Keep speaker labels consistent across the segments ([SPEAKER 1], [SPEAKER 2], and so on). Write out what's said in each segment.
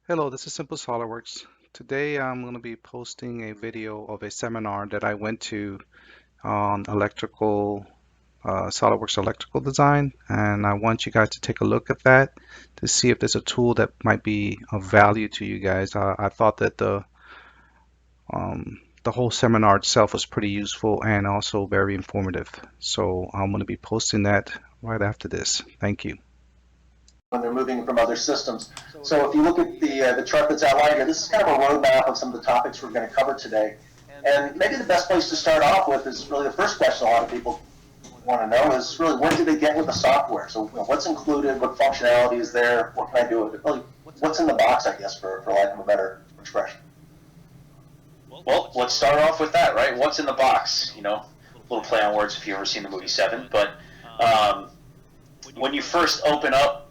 [SPEAKER 1] Hello, this is Simple SolidWorks. Today I'm going to be posting a video of a seminar that I went to on SolidWorks electrical design, and I want you guys to take a look at that to see if there's a tool that might be of value to you guys. I thought that the whole seminar itself was pretty useful and also very informative. So I'm going to be posting that right after this. Thank you.
[SPEAKER 2] When they're moving from other systems. So if you look at the chart that's outlined here, this is kind of a roadmap of some of the topics we're going to cover today. And maybe the best place to start off with is really the first question a lot of people want to know is really what do they get with the software? So what's included, what functionality is there, what can I do with it? Really, what's in the box, I guess, for lack of a better expression.
[SPEAKER 3] Well, let's start off with that, right? What's in the box? You know, a little play on words if you've ever seen the movie Seven. But when you first open up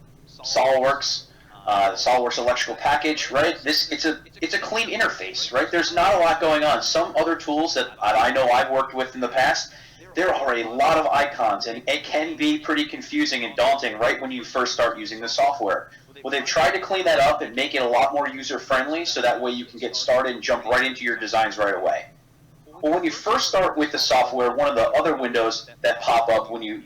[SPEAKER 3] SolidWorks, the SolidWorks electrical package, right? It's a clean interface, right? There's not a lot going on. Some other tools that I know I've worked with in the past, there are a lot of icons, and it can be pretty confusing and daunting right when you first start using the software. Well, they've tried to clean that up and make it a lot more user-friendly, so that way you can get started and jump right into your designs right away. Well, when you first start with the software, one of the other windows that pop up when you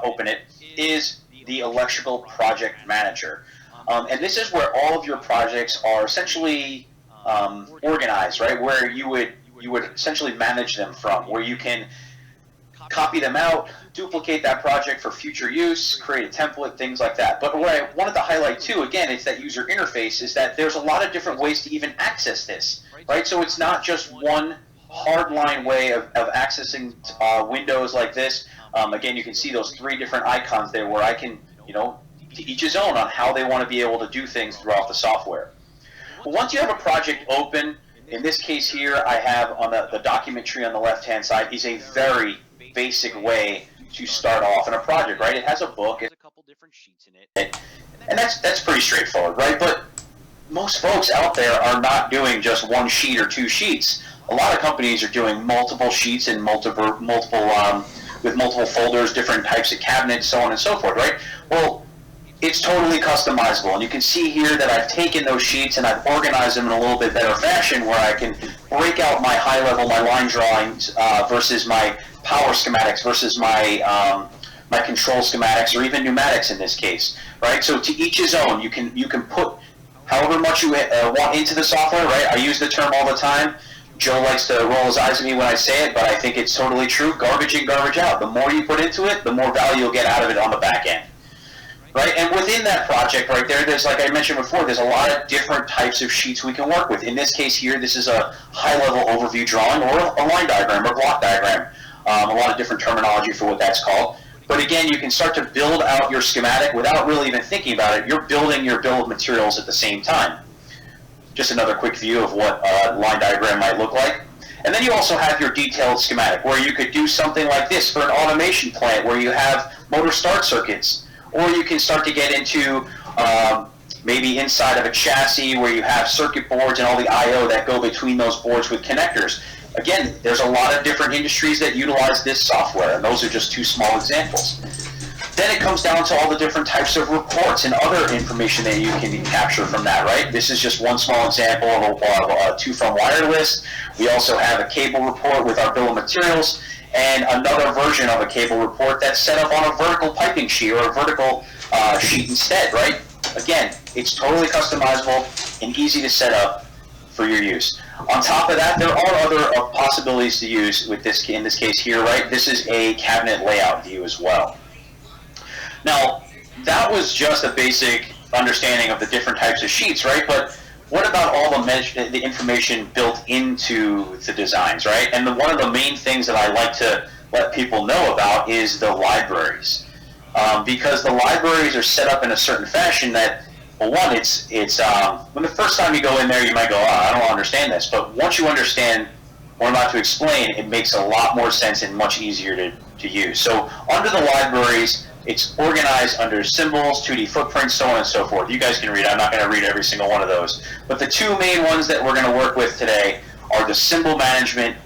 [SPEAKER 3] open it is the Electrical Project Manager. And this is where all of your projects are essentially organized, right? Where you would essentially manage them from, where you can copy them out, duplicate that project for future use, create a template, things like that. But what I wanted to highlight too, again, it's that user interface, is that there's a lot of different ways to even access this, right? So it's not just one hardline way of accessing windows like this. Again, you can see those three different icons there where I can, to each his own on how they want to be able to do things throughout the software. But once you have a project open, in this case here, I have on the document tree on the left-hand side is a very basic way to start off in a project, right? It has a book, it has a couple different sheets in it, and that's pretty straightforward, right? But most folks out there are not doing just one sheet or two sheets. A lot of companies are doing multiple sheets and multiple with multiple folders, different types of cabinets, so on and so forth, right? Well, it's totally customizable, and you can see here that I've taken those sheets and I've organized them in a little bit better fashion where I can break out my high level, my line drawings versus my power schematics versus my my control schematics, or even pneumatics in this case, right? So to each his own. You can put however much you want into the software, right? I use the term all the time. Joe likes to roll his eyes at me when I say it, but I think it's totally true. Garbage in, garbage out. The more you put into it, the more value you'll get out of it on the back end. Right? And within that project right there, there's, like I mentioned before, there's a lot of different types of sheets we can work with. In this case here, this is a high-level overview drawing or a line diagram or block diagram. A lot of different terminology for what that's called. But again, you can start to build out your schematic without really even thinking about it. You're building your bill of materials at the same time. Just another quick view of what a line diagram might look like. And then you also have your detailed schematic, where you could do something like this for an automation plant, where you have motor start circuits. Or you can start to get into maybe inside of a chassis where you have circuit boards and all the I/O that go between those boards with connectors. Again, there's a lot of different industries that utilize this software, and those are just two small examples. Then it comes down to all the different types of reports and other information that you can capture from that, right? This is just one small example of a two-from wireless. We also have a cable report with our bill of materials, and another version of a cable report that's set up on a vertical piping sheet or a vertical sheet instead, right? Again, it's totally customizable and easy to set up for your use. On top of that, there are other possibilities to use with this, in this case here, right? This is a cabinet layout view as well. Now, that was just a basic understanding of the different types of sheets, right? But what about all the information built into the designs, right? And one of the main things that I like to let people know about is the libraries. Because the libraries are set up in a certain fashion that, well, one, it's when the first time you go in there, you might go, oh, I don't understand this. But once you understand what I'm about to explain, it makes a lot more sense and much easier to use. So under the libraries, it's organized under symbols, 2D footprints, so on and so forth. You guys can read. I'm not going to read every single one of those. But the two main ones that we're going to work with today are the symbol management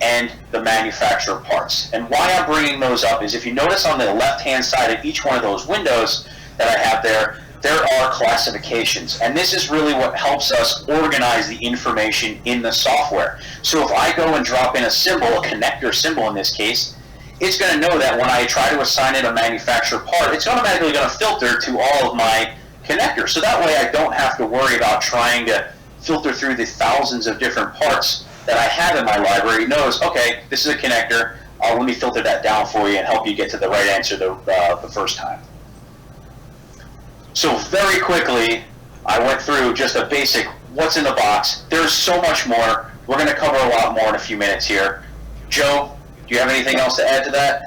[SPEAKER 3] and the manufacturer parts. And why I'm bringing those up is if you notice on the left-hand side of each one of those windows that I have there, there are classifications, and this is really what helps us organize the information in the software. So if I go and drop in a symbol, a connector symbol in this case, it's going to know that when I try to assign it a manufacturer part, it's automatically going to filter to all of my connectors. So that way I don't have to worry about trying to filter through the thousands of different parts that I have in my library. It knows, okay, this is a connector. Let me filter that down for you and help you get to the right answer the first time. So very quickly, I went through just a basic what's in the box. There's so much more. We're going to cover a lot more in a few minutes here. Joe, do you have anything else to add to that?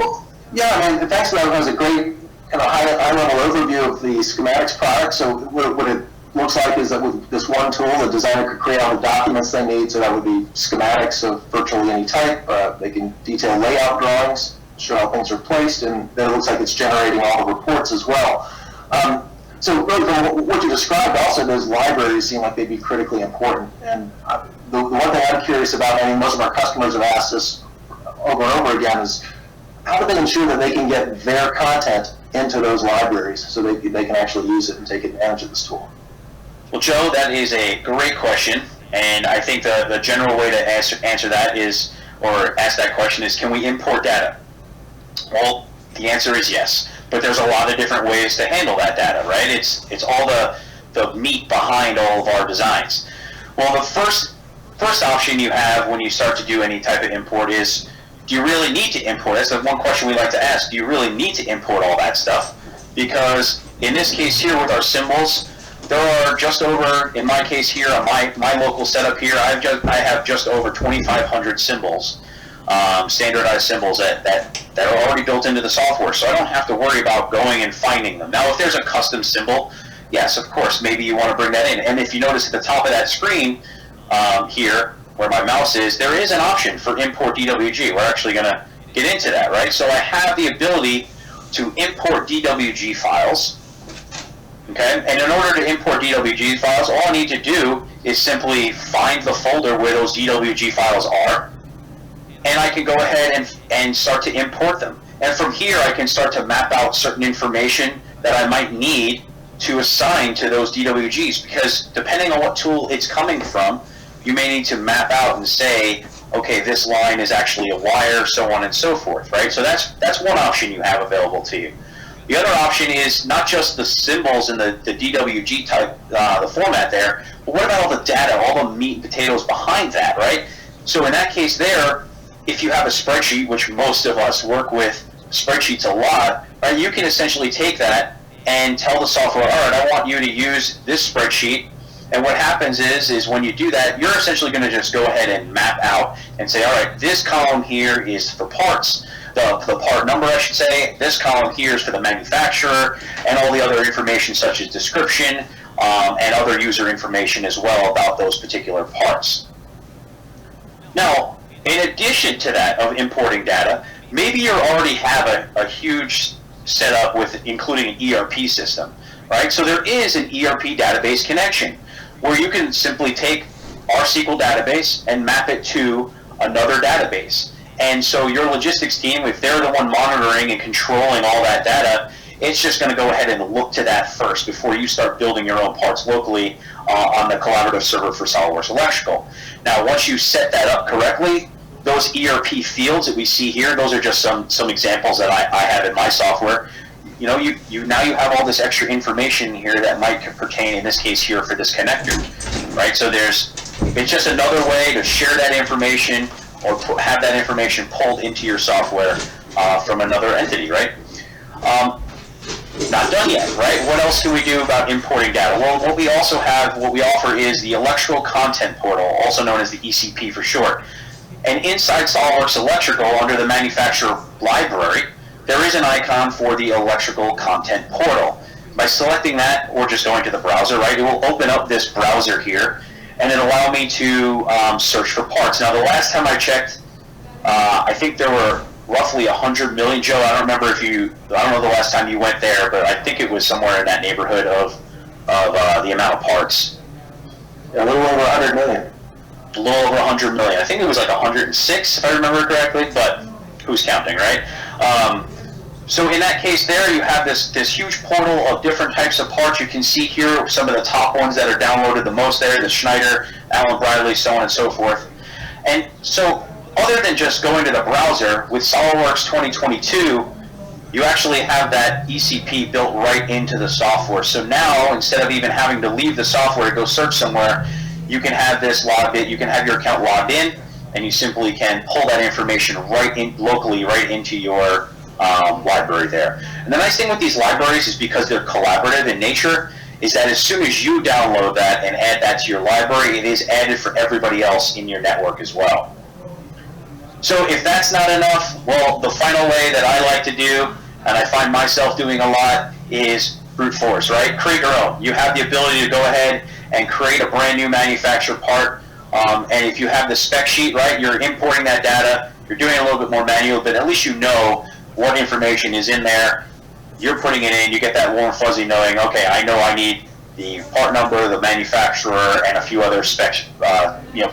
[SPEAKER 2] Yeah, I mean, thanks for that. That was a great kind of high-level overview of the schematics product. So what it looks like is that with this one tool, the designer could create all the documents they need. So that would be schematics of virtually any type. They can detail layout drawings, show how things are placed, and then it looks like it's generating all the reports as well. So really from what you described, also those libraries seem like they'd be critically important. And the one thing I'm curious about, I mean, most of our customers have asked us over and over again, is how do they ensure that they can get their content into those libraries so they can actually use it and take advantage of this tool?
[SPEAKER 3] Well, Joe, that is a great question, and I think the general way to answer that is, or ask that question is, can we import data? Well, the answer is yes, but there's a lot of different ways to handle that data, right? It's all the meat behind all of our designs. Well, the first option you have when you start to do any type of import is, do you really need to import? That's the one question we like to ask. Do you really need to import all that stuff? Because in this case here with our symbols, there are just over, in my case here, on my local setup here, I have just over 2,500 symbols, standardized symbols that are already built into the software, so I don't have to worry about going and finding them. Now, if there's a custom symbol, yes, of course, maybe you want to bring that in. And if you notice at the top of that screen here, where my mouse is, there is an option for import DWG. We're actually going to get into that, right? So I have the ability to import DWG files. Okay, and in order to import DWG files, all I need to do is simply find the folder where those DWG files are, and I can go ahead and start to import them. And from here, I can start to map out certain information that I might need to assign to those DWGs, because depending on what tool it's coming from, you may need to map out and say, okay, this line is actually a wire, so on and so forth, right? So that's one option you have available to you. The other option is not just the symbols and the DWG type, the format there, but what about all the data, all the meat and potatoes behind that, right? So in that case there, if you have a spreadsheet, which most of us work with spreadsheets a lot, right, you can essentially take that and tell the software, all right, I want you to use this spreadsheet. And what happens is when you do that, you're essentially going to just go ahead and map out and say, all right, this column here is for parts, the part number, I should say. This column here is for the manufacturer, and all the other information such as description and other user information as well about those particular parts. Now, in addition to that of importing data, maybe you already have a huge setup with including an ERP system, right? So there is an ERP database connection where you can simply take our SQL database and map it to another database. And so your logistics team, if they're the one monitoring and controlling all that data, it's just going to go ahead and look to that first before you start building your own parts locally on the collaborative server for Solidworks Electrical. Now, once you set that up correctly, those ERP fields that we see here, those are just some examples that I have in my software. You know, now you have all this extra information here that might pertain, in this case here, for this connector, right? So it's just another way to share that information or have that information pulled into your software from another entity, right? Not done yet, right? What else do we do about importing data? Well, what we offer is the Electrical Content Portal, also known as the ECP for short. And inside SolidWorks Electrical, under the manufacturer library, there is an icon for the Electrical Content Portal. By selecting that, or just going to the browser, right, it will open up this browser here, and it'll allow me to search for parts. Now, the last time I checked, I think there were roughly 100 million, Joe. I don't remember I don't know the last time you went there, but I think it was somewhere in that neighborhood of the amount of parts.
[SPEAKER 2] A little over 100 million.
[SPEAKER 3] A little over 100 million. I think it was like 106, if I remember correctly, but who's counting, right? So in that case there, you have this huge portal of different types of parts. You can see here some of the top ones that are downloaded the most there, the Schneider, Allen Bradley, so on and so forth. And so other than just going to the browser, with SOLIDWORKS 2022, you actually have that ECP built right into the software. So now, instead of even having to leave the software to go search somewhere, you can have this logged in, you can have your account logged in, and you simply can pull that information right in locally, right into your library there. And the nice thing with these libraries is because they're collaborative in nature, is that as soon as you download that and add that to your library, it is added for everybody else in your network as well. So if that's not enough, well, the final way that I like to do, and I find myself doing a lot, is brute force, right? Create your own. You have the ability to go ahead and create a brand new manufactured part. And if you have the spec sheet, right, you're importing that data, you're doing a little bit more manual, but at least you know what information is in there. You're putting it in, you get that warm fuzzy knowing, okay, I know I need the part number, the manufacturer, and a few other spec,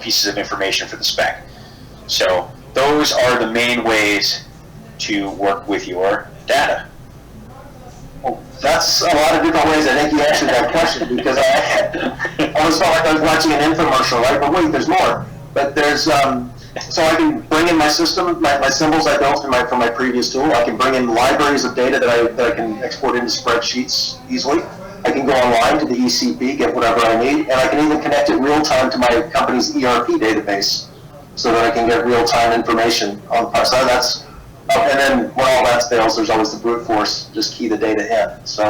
[SPEAKER 3] pieces of information for the spec. So those are the main ways to work with your data.
[SPEAKER 2] Well, that's a lot of different ways. I think you answered that question, because I almost felt like I was watching an infomercial, right? But wait, there's more. But there's so I can bring in my system, my symbols I built from my previous tool. I can bring in libraries of data that I can export into spreadsheets easily. I can go online to the ECP, get whatever I need, and I can even connect it real time to my company's ERP database, so that I can get real time information on the part. So that's and then when all that fails, there's always the brute force, just key the data in. So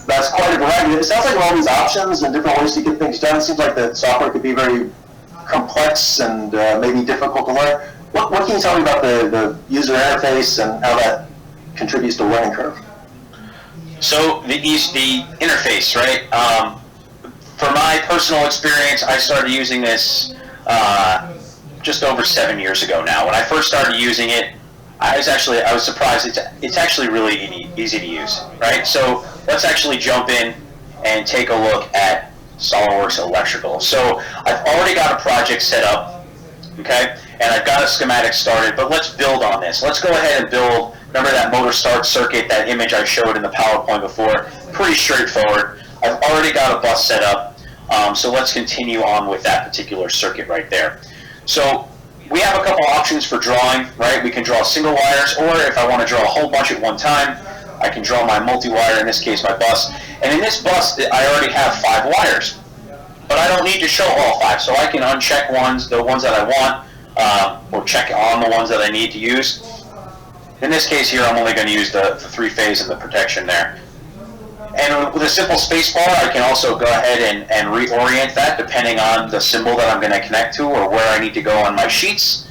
[SPEAKER 2] that's quite a variety. It sounds like all these options and different ways to get things done. It seems like the software could be very complex and maybe difficult to learn. What can you tell me about the user interface and how that contributes to learning curve?
[SPEAKER 3] So the interface, right? For my personal experience, I started using this just over 7 years ago now. When I first started using it, I was surprised. It's actually really easy to use, right? So let's actually jump in and take a look at SOLIDWORKS Electrical. So I've already got a project set up, okay, and I've got a schematic started, but let's build on this. Let's go ahead and build, remember that motor start circuit, that image I showed in the PowerPoint before? Pretty straightforward. I've already got a bus set up, so let's continue on with that particular circuit right there. So we have a couple options for drawing, right? We can draw single wires, or if I want to draw a whole bunch at one time, I can draw my multi-wire, in this case my bus. And in this bus, I already have 5 wires. But I don't need to show all 5, so I can uncheck the ones that I want, or check on the ones that I need to use. In this case here, I'm only going to use the 3-phase and the protection there. And with a simple space bar, I can also go ahead and reorient that depending on the symbol that I'm going to connect to or where I need to go on my sheets.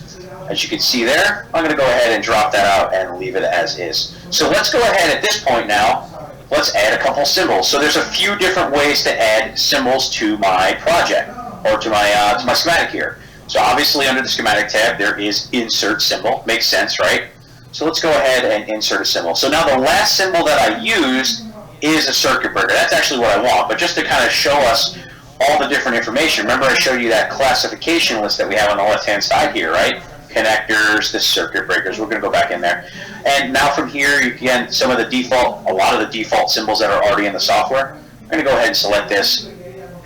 [SPEAKER 3] As you can see there, I'm going to go ahead and drop that out and leave it as is. So let's go ahead at this point now, let's add a couple symbols. So there's a few different ways to add symbols to my project, or to my schematic here. So obviously under the schematic tab, there is insert symbol. Makes sense, right? So let's go ahead and insert a symbol. So now the last symbol that I used is a circuit breaker. That's actually what I want, but just to kind of show us all the different information. Remember I showed you that classification list that we have on the left-hand side here, right? Connectors, the circuit breakers. We're going to go back in there. And now from here, you can, a lot of the default symbols that are already in the software. I'm going to go ahead and select this,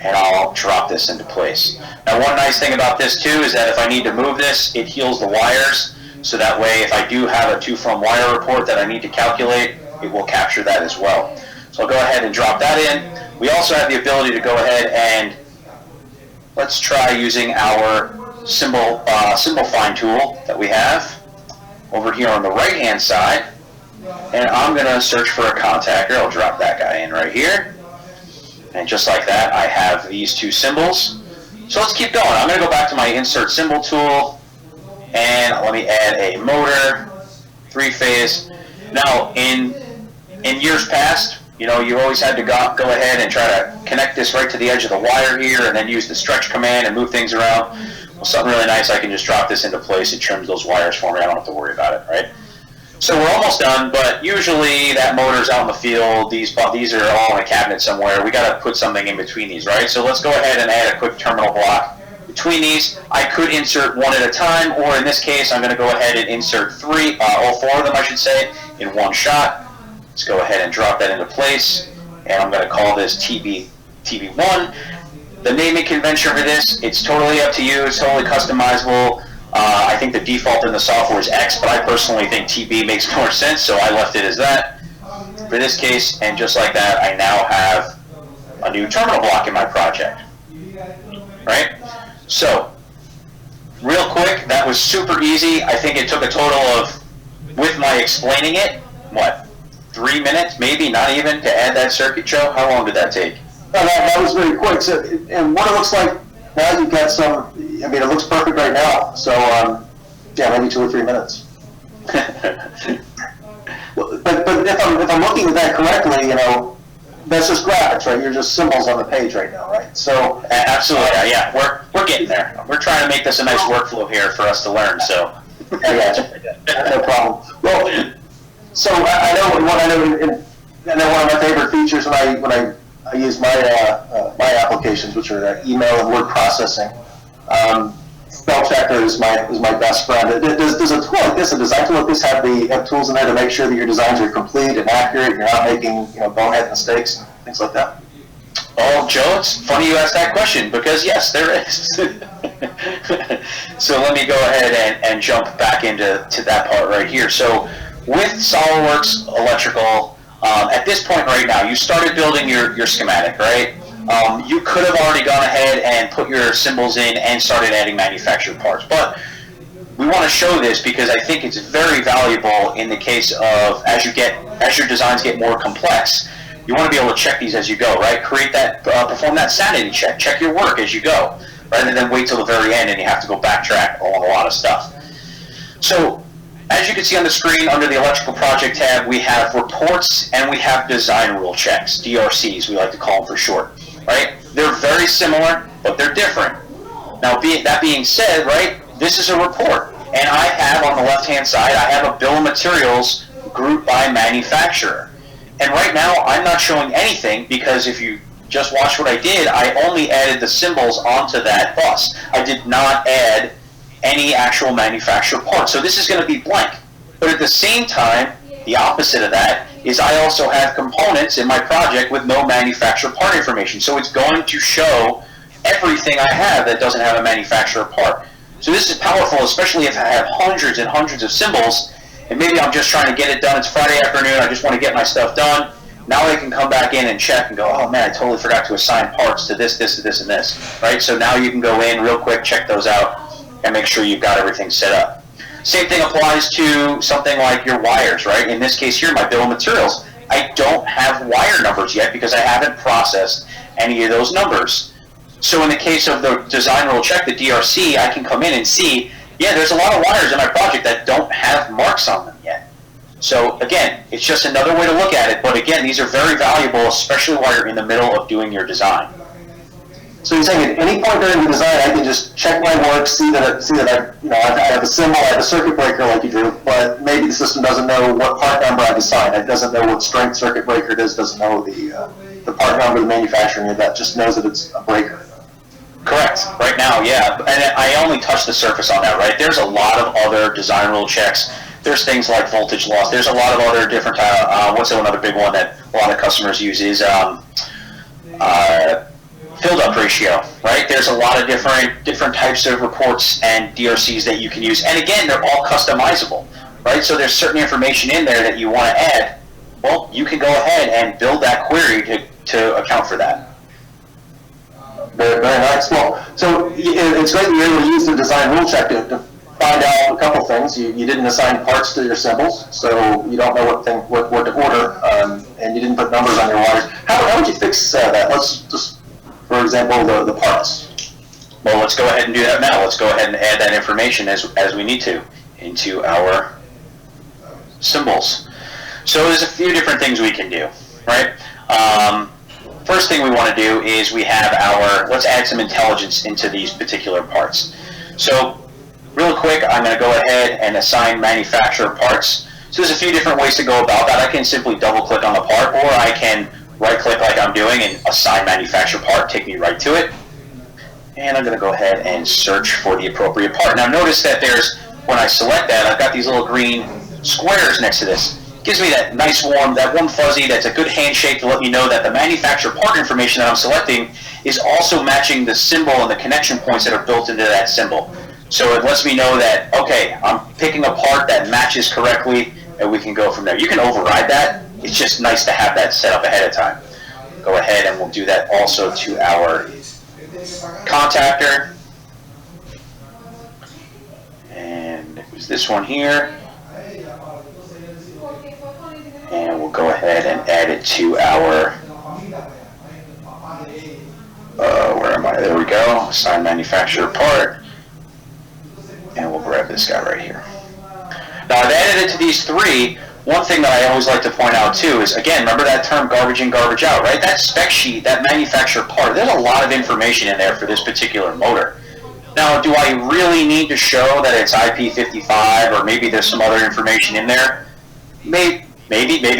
[SPEAKER 3] and I'll drop this into place. Now one nice thing about this too is that if I need to move this, it heals the wires, so that way if I do have a to-from wire report that I need to calculate, it will capture that as well. So I'll go ahead and drop that in. We also have the ability to go ahead and let's try using our symbol find tool that we have over here on the right hand side, and I'm going to search for a contactor. I'll drop that guy in right here, and just like that I have these 2 symbols. So let's keep going. I'm going to go back to my insert symbol tool, and let me add a motor, 3-phase. Now in years past, you always had to go ahead and try to connect this right to the edge of the wire here and then use the stretch command and move things around. Well, something really nice, I can just drop this into place. It trims those wires for me. I don't have to worry about it, right? So we're almost done, but usually that motor's out in the field. These are all in a cabinet somewhere. We got to put something in between these, right? So let's go ahead and add a quick terminal block Between these, I could insert one at a time, or in this case, I'm going to go ahead and insert all four of them, I should say, in one shot. Let's go ahead and drop that into place, and I'm going to call this TB1. The naming convention for this, it's totally up to you. It's totally customizable. I think the default in the software is X, but I personally think TB makes more sense, so I left it as that for this case. And just like that, I now have a new terminal block in my project. Right? So, real quick, that was super easy. I think it took a total of, with my explaining it, what, 3 minutes, maybe, not even, to add that circuit, Joe? How long did that take?
[SPEAKER 2] That was very quick. So, and what it looks like now, you've got some, I mean, it looks perfect right now. So, yeah, maybe 2 or 3 minutes. But if I'm looking at that correctly, you know, that's just graphics, right? You're just symbols on the page right now, right? So
[SPEAKER 3] absolutely, yeah. We're getting there. We're trying to make this a nice workflow here for us to learn. So,
[SPEAKER 2] no problem. Well, so I know one of my favorite features when I use my applications, which are email and word processing. Spell checker is my best friend. Does a tool like this, a design tool like this, have tools in there to make sure that your designs are complete and accurate, and you're not making bonehead mistakes and things like that?
[SPEAKER 3] Oh, Joe, it's funny you asked that question, because yes, there is. So let me go ahead and jump back into that part right here. So with SolidWorks Electrical, at this point right now, you started building your schematic, right? You could have already gone ahead and put your symbols in and started adding manufactured parts, but we want to show this because I think it's very valuable in the case of as your designs get more complex. You want to be able to check these as you go, right? Perform that sanity check. Check your work as you go, rather than wait till the very end and you have to go backtrack on a lot of stuff. So, as you can see on the screen, under the Electrical Project tab, we have reports and we have design rule checks, DRCs, we like to call them for short, right? They're very similar, but they're different. Now, that being said, right, this is a report, and I have on the left-hand side, I have a bill of materials grouped by manufacturer. And right now, I'm not showing anything because if you just watch what I did, I only added the symbols onto that bus. I did not add any actual manufacturer part. So this is going to be blank. But at the same time, the opposite of that is I also have components in my project with no manufacturer part information. So it's going to show everything I have that doesn't have a manufacturer part. So this is powerful, especially if I have hundreds and hundreds of symbols, and maybe I'm just trying to get it done. It's Friday afternoon, I just want to get my stuff done. Now I can come back in and check and go, oh man, I totally forgot to assign parts to this, this, this, and this, right? So now you can go in real quick, check those out, and make sure you've got everything set up. Same thing applies to something like your wires, right? In this case here, my bill of materials, I don't have wire numbers yet because I haven't processed any of those numbers. So in the case of the design rule check, the DRC, I can come in and see, yeah, there's a lot of wires in my project that don't have marks on them yet. So again, it's just another way to look at it, but again, these are very valuable, especially while you're in the middle of doing your design.
[SPEAKER 2] So you're saying at any point during the design, I can just check my work, see that I have a symbol, I have a circuit breaker like you drew, but maybe the system doesn't know what part number I've assigned. It doesn't know what strength circuit breaker it is, doesn't know the part number, the manufacturing of that, just knows that it's a breaker.
[SPEAKER 3] Correct. Right now, yeah. And I only touched the surface on that, right? There's a lot of other design rule checks. There's things like voltage loss. There's a lot of other different, what's another big one that a lot of customers use is build-up ratio, right? There's a lot of different types of reports and DRCs that you can use. And again, they're all customizable, right? So there's certain information in there that you want to add. Well, you can go ahead and build that query to account for that.
[SPEAKER 2] Very nice. Well, so it's great that you're able to use the design rule check to find out a couple things. You didn't assign parts to your symbols, so you don't know what to order, and you didn't put numbers on your wires. How would you fix that? Let's just, for example, the parts.
[SPEAKER 3] Well, let's go ahead and do that now. Let's go ahead and add that information as we need to into our symbols. So there's a few different things we can do, right? First thing we want to do is we have let's add some intelligence into these particular parts. So real quick, I'm going to go ahead and assign manufacturer parts. So there's a few different ways to go about that. I can simply double click on the part, or I can right click like I'm doing and assign manufacturer part, take me right to it. And I'm going to go ahead and search for the appropriate part. Now notice that when I select that, I've got these little green squares next to this. It gives me that nice warm fuzzy that's a good handshake to let me know that the manufacturer part information that I'm selecting is also matching the symbol and the connection points that are built into that symbol. So it lets me know that, okay, I'm picking a part that matches correctly, and we can go from there. You can override that. It's just nice to have that set up ahead of time. Go ahead and we'll do that also to our contactor. And it was this one here. And we'll go ahead and add it to our, where am I? There we go. Assign manufacturer part. And we'll grab this guy right here. Now I've added it to these three. One thing that I always like to point out too is, again, remember that term garbage in, garbage out, right? That spec sheet, that manufacturer part, there's a lot of information in there for this particular motor. Now, do I really need to show that it's IP55 or maybe there's some other information in there? Maybe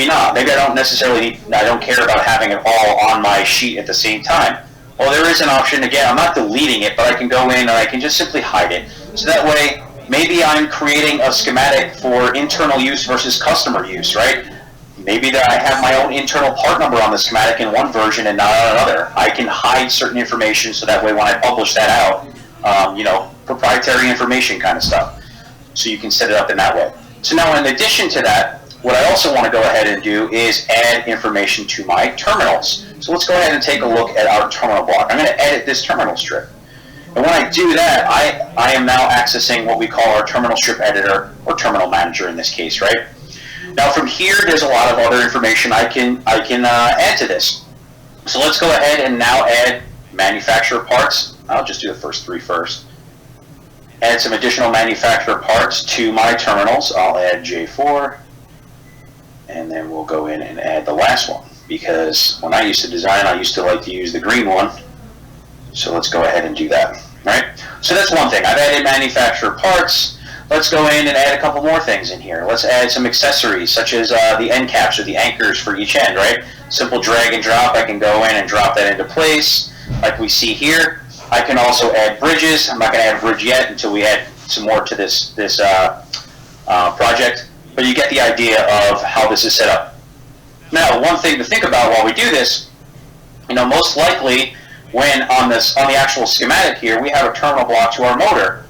[SPEAKER 3] not. Maybe I don't necessarily I don't care about having it all on my sheet at the same time. Well, there is an option. Again, I'm not deleting it, but I can go in and I can just simply hide it. So that way, maybe I'm creating a schematic for internal use versus customer use, right? Maybe that I have my own internal part number on the schematic in one version and not on another. I can hide certain information so that way when I publish that out, proprietary information kind of stuff. So you can set it up in that way. So now in addition to that, what I also want to go ahead and do is add information to my terminals. So let's go ahead and take a look at our terminal block. I'm going to edit this terminal strip. And when I do that, I am now accessing what we call our terminal strip editor, or terminal manager in this case, right? Now from here, there's a lot of other information I can add to this. So let's go ahead and now add manufacturer parts. I'll just do the first three first. Add some additional manufacturer parts to my terminals. I'll add J4, and then we'll go in and add the last one, because when I used to design, I used to like to use the green one. So let's go ahead and do that, right? So that's one thing. I've added manufacturer parts. Let's go in and add a couple more things in here. Let's add some accessories, such as the end caps or the anchors for each end, right? Simple drag and drop. I can go in and drop that into place, like we see here. I can also add bridges. I'm not going to add a bridge yet until we add some more to this project, but you get the idea of how this is set up. Now, one thing to think about while we do this, most likely, when on the actual schematic here, we have a terminal block to our motor.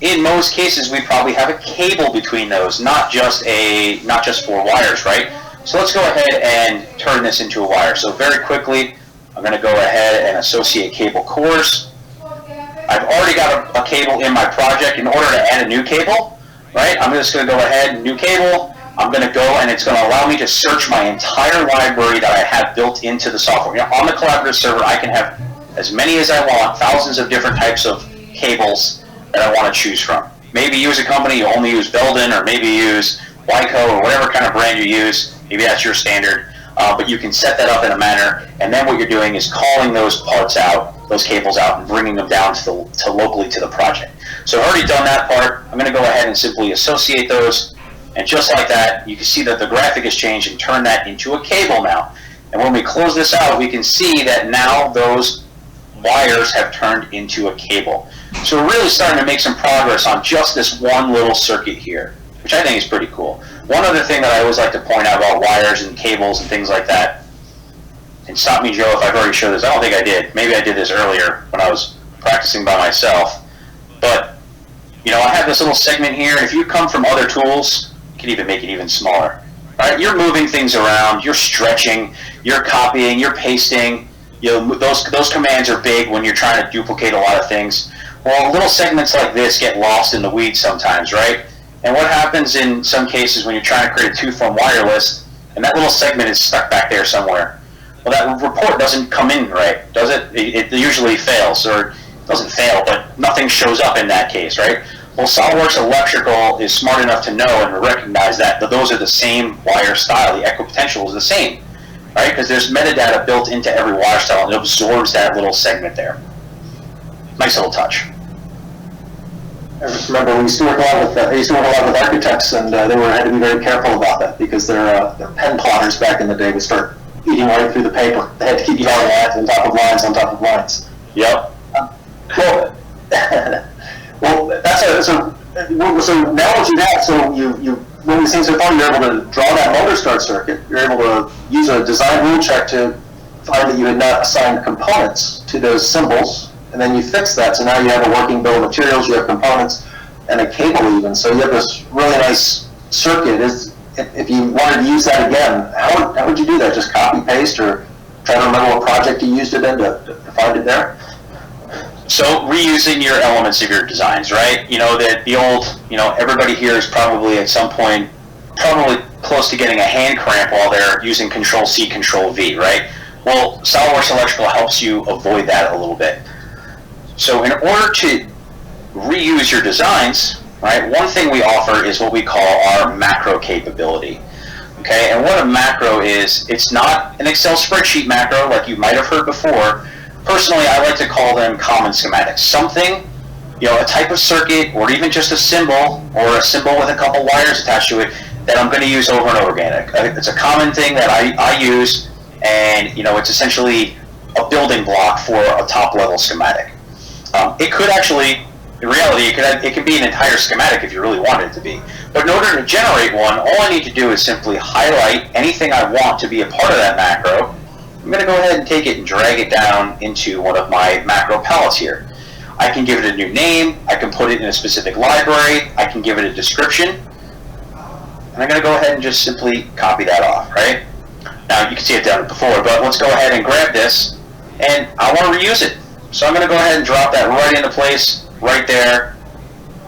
[SPEAKER 3] In most cases, we probably have a cable between those, not just 4 wires, right? So let's go ahead and turn this into a wire. So very quickly, I'm going to go ahead and associate cable cores. I've already got a cable in my project. In order to add a new cable, right, I'm just going to go ahead, new cable. I'm going to go and it's going to allow me to search my entire library that I have built into the software. On the collaborative server, I can have as many as I want, thousands of different types of cables that I want to choose from. Maybe you as a company, you only use Belden, or maybe you use Wyco, or whatever kind of brand you use. Maybe that's your standard. But you can set that up in a manner, and then what you're doing is calling those parts out, those cables out, and bringing them down to locally to the project. So I've already done that part. I'm going to go ahead and simply associate those, and just like that, you can see that the graphic has changed and turn that into a cable now. And when we close this out, we can see that now those wires have turned into a cable. So we're really starting to make some progress on just this one little circuit here, which I think is pretty cool. One other thing that I always like to point out about wires and cables and things like that, and stop me, Joe, if I've already showed this. I don't think I did. Maybe I did this earlier when I was practicing by myself. But, I have this little segment here, and if you come from other tools, you can even make it even smaller. All right? You're moving things around, you're stretching, you're copying, you're pasting. Those commands are big when you're trying to duplicate a lot of things. Well, little segments like this get lost in the weeds sometimes, right? And what happens in some cases when you're trying to create a two-form wireless, and that little segment is stuck back there somewhere? Well, that report doesn't come in right, does it? It usually fails, or it doesn't fail, but nothing shows up in that case, right? Well, Solidworks Electrical is smart enough to know and recognize that those are the same wire style. The equipotential is the same, right? Because there's metadata built into every wire style, and it absorbs that little segment there. Nice little touch.
[SPEAKER 2] I just remember we used to work a lot with architects, and they had to be very careful about that because their pen plotters back in the day would start eating right through the paper. They had to keep drawing lines on top of lines on top of lines.
[SPEAKER 3] Yep.
[SPEAKER 2] Well, well, so now what you have, so you when we've seen so far, you're able to draw that motor start circuit. You're able to use a design rule check to find that you had not assigned components to those symbols, and then you fix that. So now you have a working bill of materials, you have components, and a cable even. So you have this really nice circuit. If you wanted to use that again, how would you do that? Just copy paste, or try to remember what project you used it in to find it there?
[SPEAKER 3] So reusing your elements of your designs, right? You know, that the old, you know, everybody here is probably at some point probably close to getting a hand cramp while they're using Control-C, Control-V, right? Well, Solidworks Electrical helps you avoid that a little bit. So in order to reuse your designs, right, one thing we offer is what we call our macro capability. Okay, and what a macro is, it's not an Excel spreadsheet macro like you might have heard before. Personally, I like to call them common schematics. Something, you know, a type of circuit, or even just a symbol, or a symbol with a couple wires attached to it, that I'm going to use over and over again. It's a common thing that I use, and, you know, it's essentially a building block for a top-level schematic. It could actually, in reality, it could be an entire schematic if you really wanted it to be. But in order to generate one, all I need to do is simply highlight anything I want to be a part of that macro. I'm going to go ahead and take it and drag it down into one of my macro palettes here. I can give it a new name, I can put it in a specific library, I can give it a description, and I'm going to go ahead and just simply copy that off, right? Now, you can see I've done it before, but let's go ahead and grab this, and I want to reuse it. So I'm going to go ahead and drop that right into place, right there,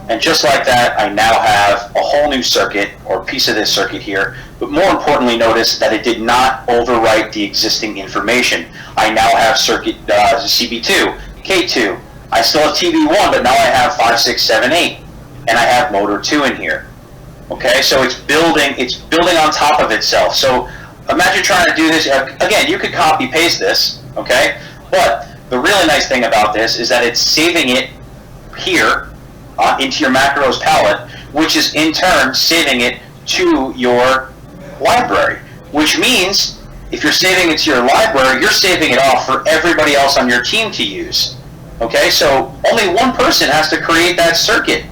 [SPEAKER 3] and just like that, I now have a whole new circuit, or piece of this circuit here. But more importantly, notice that it did not overwrite the existing information. I now have circuit CB2, K2. I still have TB1, but now I have 5, 6, 7, 8, and I have motor 2 in here. Okay, so it's building on top of itself. So imagine trying to do this again. You could copy paste this, okay? But the really nice thing about this is that it's saving it here into your macros palette, which is in turn saving it to your library, which means if you're saving it to your library, you're saving it off for everybody else on your team to use. Okay, so only one person has to create that circuit,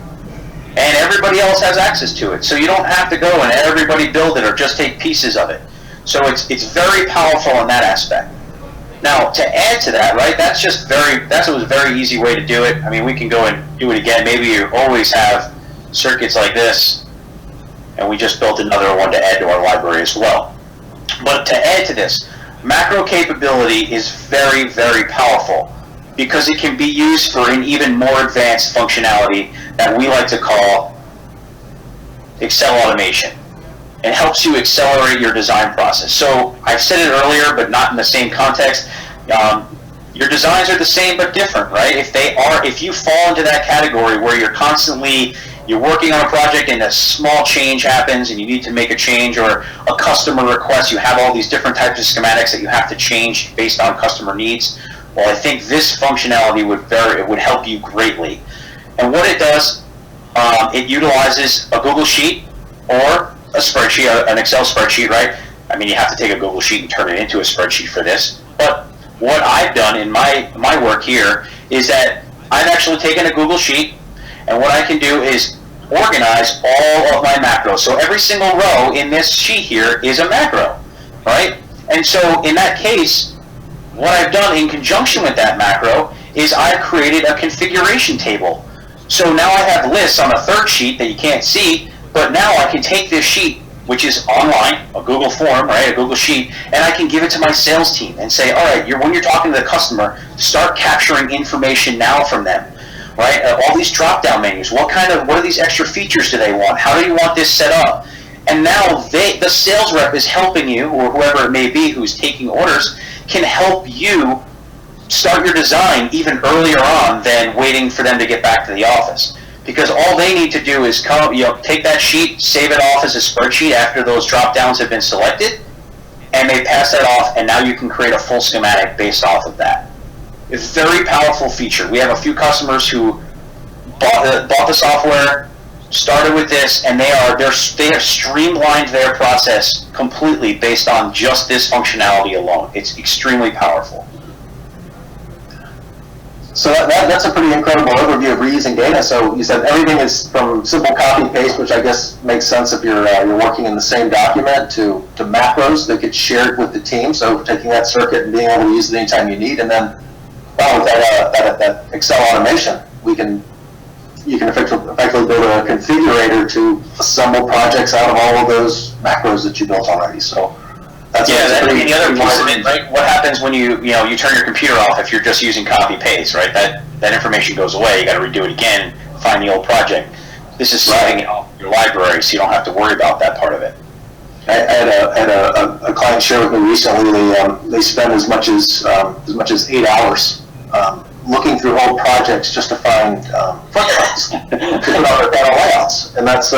[SPEAKER 3] and everybody else has access to it. So you don't have to go and everybody build it or just take pieces of it. So it's very powerful in that aspect. Now, to add to that, right, that's a very easy way to do it. I mean, we can go and do it again. Maybe you always have circuits like this, and we just built another one to add to our library as well. But to add to this, macro capability is very, very powerful because it can be used for an even more advanced functionality that we like to call Excel automation. It helps you accelerate your design process. So I've said it earlier, but not in the same context. Your designs are the same but different, right? If you fall into that category where you're working on a project and a small change happens and you need to make a change, or a customer request, you have all these different types of schematics that you have to change based on customer needs. Well, I think this functionality would help you greatly. And what it does, it utilizes a Google Sheet or a spreadsheet, an Excel spreadsheet, right? I mean, you have to take a Google Sheet and turn it into a spreadsheet for this. But what I've done in my work here is that I've actually taken a Google Sheet, and what I can do is organize all of my macros. So every single row in this sheet here is a macro, right? And so in that case, what I've done in conjunction with that macro is I've created a configuration table. So now I have lists on a third sheet that you can't see, but now I can take this sheet, which is online, a Google form, right, a Google Sheet, and I can give it to my sales team and say, all right, when you're talking to the customer, start capturing information now from them, right? All these drop-down menus, what are these extra features do they want? How do you want this set up? And now the sales rep is helping you, or whoever it may be who's taking orders, can help you start your design even earlier on than waiting for them to get back to the office. Because all they need to do is take that sheet, save it off as a spreadsheet after those drop downs have been selected, and they pass that off, and now you can create a full schematic based off of that. It's a very powerful feature. We have a few customers who bought the software, started with this, and they have streamlined their process completely based on just this functionality alone. It's extremely powerful.
[SPEAKER 2] So that's a pretty incredible overview of reusing data. So you said everything is from simple copy paste, which I guess makes sense if you're working in the same document, to macros that get shared with the team. So taking that circuit and being able to use it anytime you need, and then with that Excel automation, you can effectively build a configurator to assemble projects out of all of those macros that you built already. So that's
[SPEAKER 3] and the other piece of it, right? What happens when you turn your computer off if you're just using copy paste, right? That information goes away. You got to redo it again, find the old project. This is saving it off your library, so you don't have to worry about that part of it.
[SPEAKER 2] I had a client share with me recently. They spend as much as 8 hours looking through old projects just to find footprints to put on their panel layouts, and that's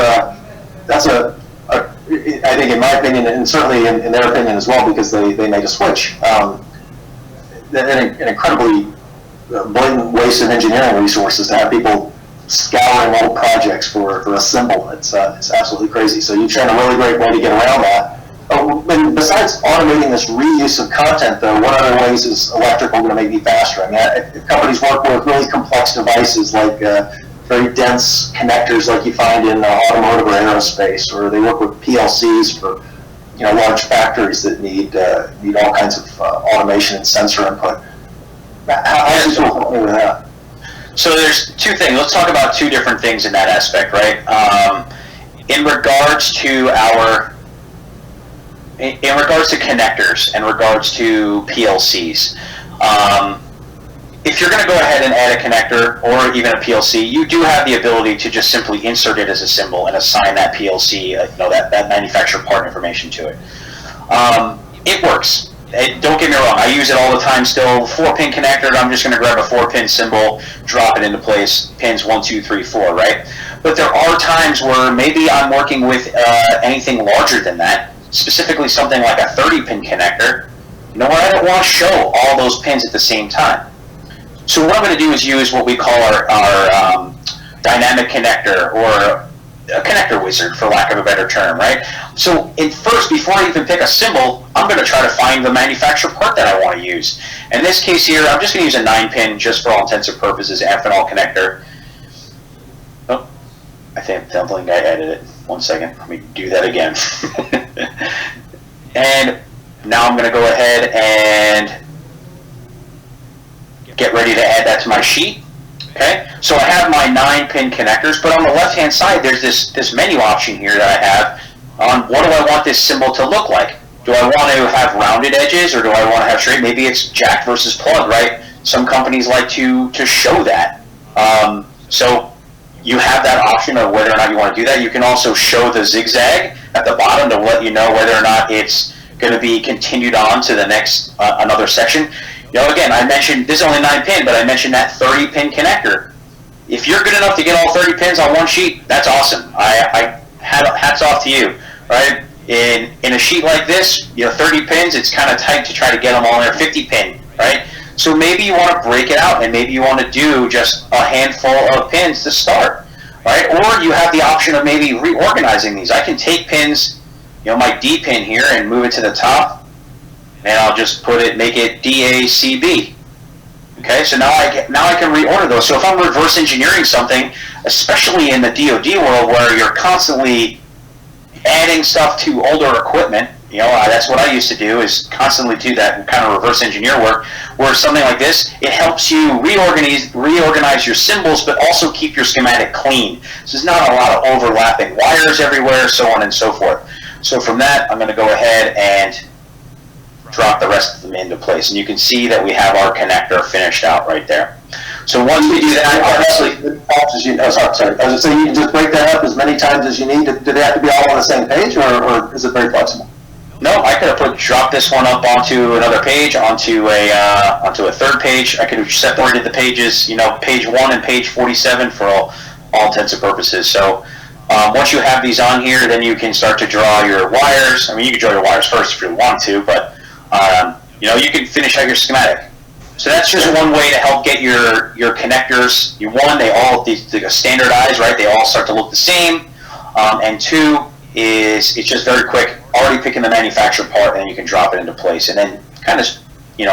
[SPEAKER 2] I think, in my opinion, and certainly in their opinion as well, because they made a switch, an incredibly blatant waste of engineering resources to have people scouring old projects for a symbol. It's absolutely crazy. So you've shown a really great way to get around that. And besides automating this reuse of content, though, what other ways is electrical going to make me faster? I mean, if companies work with really complex devices like very dense connectors like you find in automotive or aerospace, or they work with PLCs for large factories that need all kinds of automation and sensor input. How does this help me with that?
[SPEAKER 3] So there's two things. Let's talk about two different things in that aspect, right? In regards to connectors, in regards to PLCs, if you're going to go ahead and add a connector or even a PLC, you do have the ability to just simply insert it as a symbol and assign that PLC, that manufacturer part information to it. It works. Don't get me wrong, I use it all the time still. 4-pin connector, I'm just going to grab a 4-pin symbol, drop it into place, pins 1, 2, 3, 4, right? But there are times where maybe I'm working with anything larger than that, specifically something like a 30-pin connector, where I don't want to show all those pins at the same time. So what I'm going to do is use what we call our dynamic connector, or a connector wizard, for lack of a better term, right? So first, before I even pick a symbol, I'm going to try to find the manufacturer part that I want to use. In this case here, I'm just going to use a 9-pin, just for all intents and purposes, Amphenol connector. Oh, I don't think I added it. 1 second, let me do that again. And now I'm going to go ahead and get ready to add that to my sheet. Okay, so I have my 9-pin connectors, but on the left-hand side, there's this menu option here that I have on what do I want this symbol to look like. Do I want to have rounded edges, or do I want to have straight? Maybe it's jack versus plug, right? Some companies like to show that. So you have that option of whether or not you want to do that. You can also show the zigzag at the bottom to let you know whether or not it's going to be continued on to the next another section. Again, I mentioned this is only 9-pin, but I mentioned that 30-pin connector. If you're good enough to get all 30 pins on one sheet, that's awesome. Hats off to you, right? In a sheet like this, 30 pins, it's kind of tight to try to get them all there. 50-pin, right? So maybe you want to break it out, and maybe you want to do just a handful of pins to start, right? Or you have the option of maybe reorganizing these. I can take pins, my D pin here, and move it to the top. And I'll just make it DACB. Okay, so now I can reorder those. So if I'm reverse engineering something, especially in the DoD world where you're constantly adding stuff to older equipment, that's what I used to do, is constantly do that kind of reverse engineer work, where something like this, it helps you reorganize your symbols, but also keep your schematic clean. So there's not a lot of overlapping wires everywhere, so on and so forth. So from that, I'm going to go ahead and drop the rest of them into place, and you can see that we have our connector finished out right there. So once we do that, obviously,
[SPEAKER 2] sorry. I was saying you can just break that up as many times as you need. Do they have to be all on the same page, or is it very flexible?
[SPEAKER 3] No, I could have dropped this one up onto another page, onto a third page. I could have separated the pages, page 1 and page 47 for all intents and purposes. So once you have these on here, then you can start to draw your wires. I mean, you can draw your wires first if you want to, but you can finish out your schematic. So that's just one way to help get your connectors. They all standardized, right? They all start to look the same. And 2 is it's just very quick. Already picking the manufacturer part, and you can drop it into place, and then kind of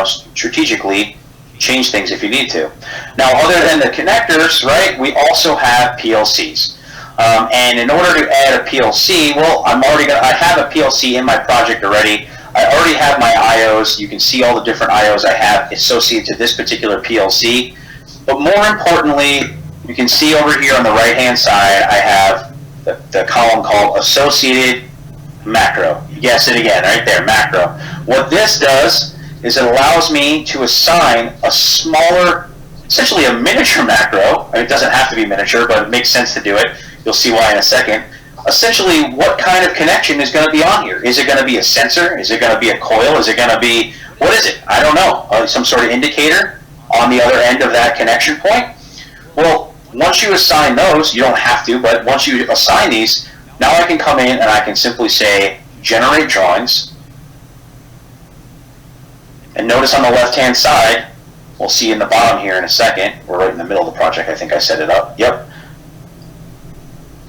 [SPEAKER 3] strategically change things if you need to. Now, other than the connectors, right, we also have PLCs. And in order to add a PLC, well, I have a PLC in my project already. I already have my IOs. You can see all the different IOs I have associated to this particular PLC. But more importantly, you can see over here on the right-hand side, I have the column called Associated Macro. You guessed it again, right there, macro. What this does is it allows me to assign a smaller, essentially a miniature macro. I mean, it doesn't have to be miniature, but it makes sense to do it. You'll see why in a second. Essentially, what kind of connection is going to be on here? Is it going to be a sensor? Is it going to be a coil? Is it going to be, what is it? I don't know. Some sort of indicator on the other end of that connection point? Well, once you assign those, you don't have to, but once you assign these, now I can come in and I can simply say, generate drawings. And notice on the left-hand side, we'll see in the bottom here in a second, we're right in the middle of the project, I think I set it up. Yep.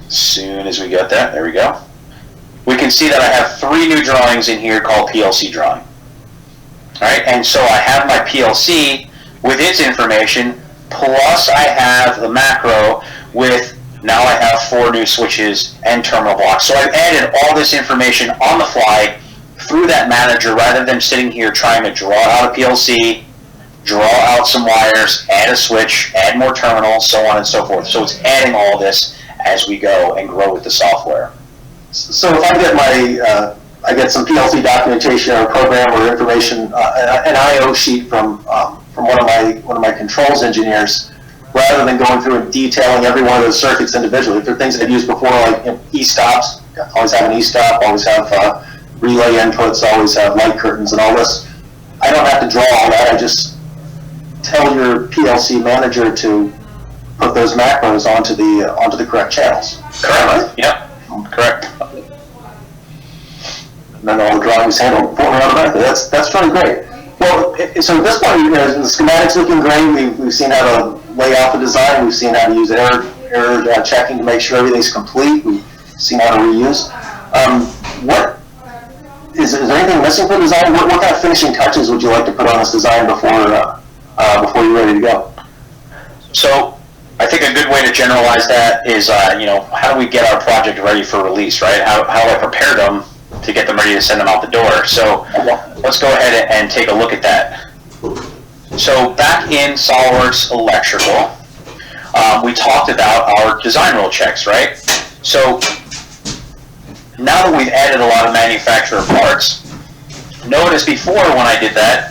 [SPEAKER 3] As soon as we get that, there we go. We can see that I have 3 new drawings in here called PLC drawing. All right, and so I have my PLC with its information, plus I have the macro with, now I have 4 new switches and terminal blocks. So I've added all this information on the fly through that manager rather than sitting here trying to draw out a PLC, draw out some wires, add a switch, add more terminals, so on and so forth. So it's adding all this as we go and grow with the software.
[SPEAKER 2] So if I get I get some PLC documentation or program or information, an IO sheet from one of my controls engineers, rather than going through and detailing every one of those circuits individually. If there are things I've used before, like e-stops, always have an e-stop, always have relay inputs, always have light curtains and all this. I don't have to draw all that. I just tell your PLC manager to put those macros onto the correct channels.
[SPEAKER 3] Correct. Right? Yep. Correct.
[SPEAKER 2] And then all the drawings handled for me automatically. That's really great. Well, so at this point, the schematic's looking great. We've seen how to lay out the design. We've seen how to use error checking to make sure everything's complete. We've seen how to reuse. What is there anything missing for the design? What kind of finishing touches would you like to put on this design before you're ready to go?
[SPEAKER 3] So I think a good way to generalize that is, how do we get our project ready for release, right? How do I prepare them to get them ready to send them out the door? So let's go ahead and take a look at that. So back in SolidWorks Electrical, we talked about our design rule checks, right? So now that we've added a lot of manufacturer parts, notice before when I did that,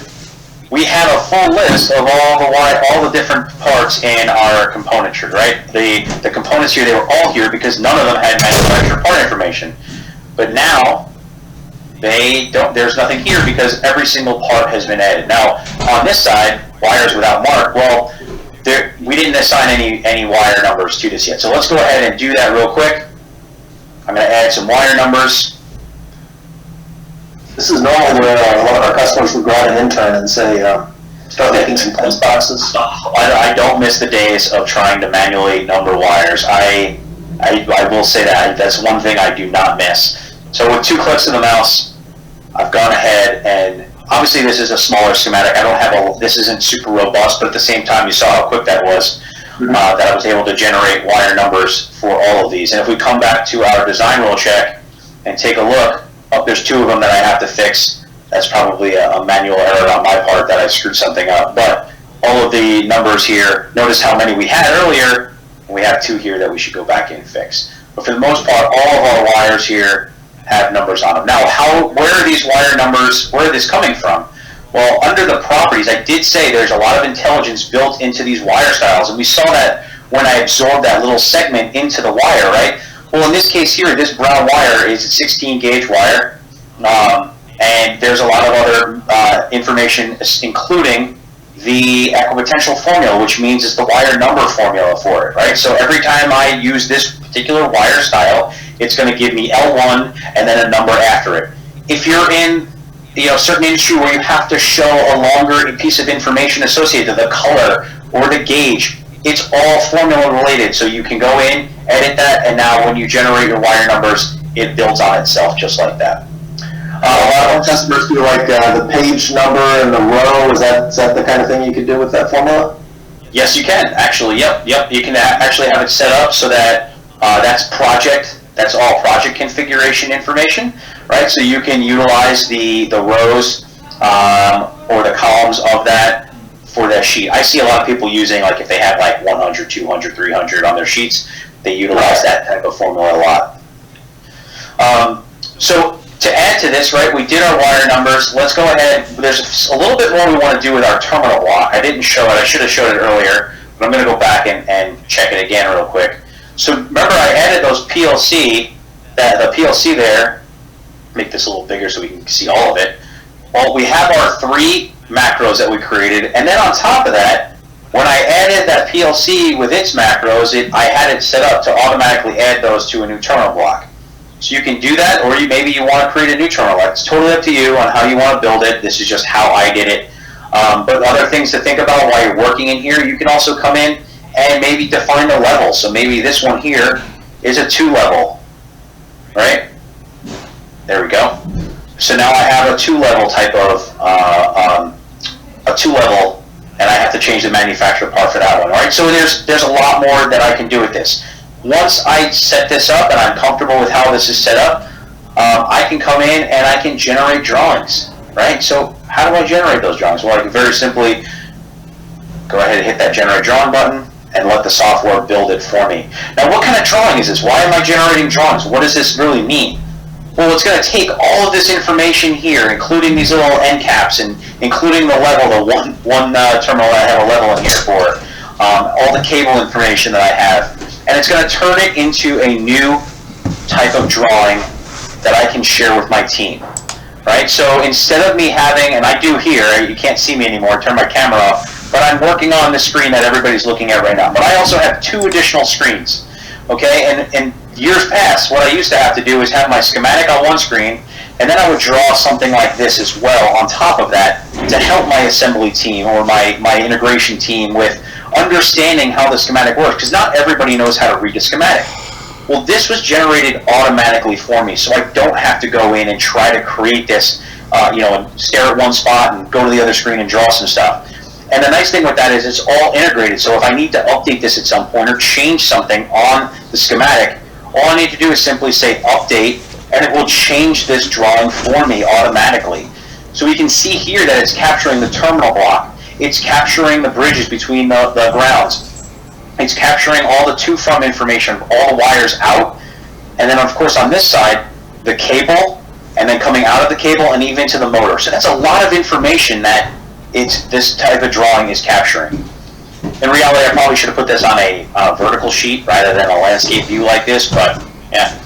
[SPEAKER 3] we had a full list of all the different parts in our componentry, right? The components here, they were all here because none of them had manufacturer part information. But now, there's nothing here because every single part has been added. Now, on this side, wires without mark, well, we didn't assign any wire numbers to this yet. So let's go ahead and do that real quick. I'm going to add some wire numbers.
[SPEAKER 2] This is normally where a lot of our customers would go out and intern and say, start making some post boxes.
[SPEAKER 3] I don't miss the days of trying to manually number wires. I will say that's one thing I do not miss. So with 2 clicks of the mouse, I've gone ahead and obviously this is a smaller schematic. This isn't super robust, but at the same time you saw how quick that was. That I was able to generate wire numbers for all of these. And if we come back to our design rule check and take a look, there's 2 of them that I have to fix. That's probably a manual error on my part that I screwed something up. But all of the numbers here, notice how many we had earlier, and we have 2 here that we should go back and fix. But for the most part, all of our wires here have numbers on them. Now, where are these wire numbers, where are this coming from? Well, under the properties, I did say there's a lot of intelligence built into these wire styles, and we saw that when I absorbed that little segment into the wire, right? Well, in this case here, this brown wire is a 16 gauge wire, and there's a lot of other information, including the equipotential formula, which means it's the wire number formula for it, right? So every time I use this particular wire style, it's going to give me L1 and then a number after it. If you're in certain industry where you have to show a longer piece of information associated to the color or the gauge, it's all formula related. So you can go in, edit that, and now when you generate your wire numbers, it builds on itself just like that.
[SPEAKER 2] A lot of customers do like the page number and the row. Is that the kind of thing you could do with that formula?
[SPEAKER 3] Yes, you can actually. Yep. You can actually have it set up so that that's all project configuration information, right? So you can utilize the rows or the columns of that for that sheet. I see a lot of people using, like, if they have like 100, 200, 300 on their sheets, they utilize that type of formula a lot. So to add to this, right, we did our wire numbers. Let's go ahead. There's a little bit more we want to do with our terminal block. I didn't show it. I should have showed it earlier, but I'm going to go back and check it again real quick. So remember, I added those PLC, the PLC there. Make this a little bigger so we can see all of it. Well, we have our 3 macros that we created, and then on top of that, when I added that PLC with its macros, I had it set up to automatically add those to a new terminal block. So you can do that, or maybe you want to create a new terminal block. It's totally up to you on how you want to build it. This is just how I did it. But other things to think about while you're working in here, you can also come in and maybe define the level. So maybe this one here is a 2 level, right? There we go. So now I have a 2 level type of, a 2 level, and I have to change the manufacturer part for that one, all right? So there's a lot more that I can do with this. Once I set this up and I'm comfortable with how this is set up, I can come in and I can generate drawings, right? So how do I generate those drawings? Well, I can very simply go ahead and hit that generate drawing button and let the software build it for me. Now, what kind of drawing is this? Why am I generating drawings? What does this really mean? Well, it's going to take all of this information here, including these little end caps and including the level, the one terminal I have a level in here for, all the cable information that I have, and it's going to turn it into a new type of drawing that I can share with my team, right? So instead of me having, and I do here, you can't see me anymore, turn my camera off, but I'm working on the screen that everybody's looking at right now. But I also have 2 additional screens, okay? And years past, what I used to have to do is have my schematic on one screen, and then I would draw something like this as well on top of that to help my assembly team or my integration team with understanding how the schematic works, because not everybody knows how to read a schematic. Well, this was generated automatically for me, so I don't have to go in and try to create this, and stare at one spot and go to the other screen and draw some stuff. And the nice thing with that is it's all integrated, so if I need to update this at some point or change something on the schematic, all I need to do is simply say update, and it will change this drawing for me automatically. So we can see here that it's capturing the terminal block. It's capturing the bridges between the grounds. It's capturing all the to-from information, all the wires out, and then of course on this side, the cable, and then coming out of the cable and even to the motor. So that's a lot of information that this type of drawing is capturing. In reality, I probably should have put this on a vertical sheet rather than a landscape view like this, but yeah,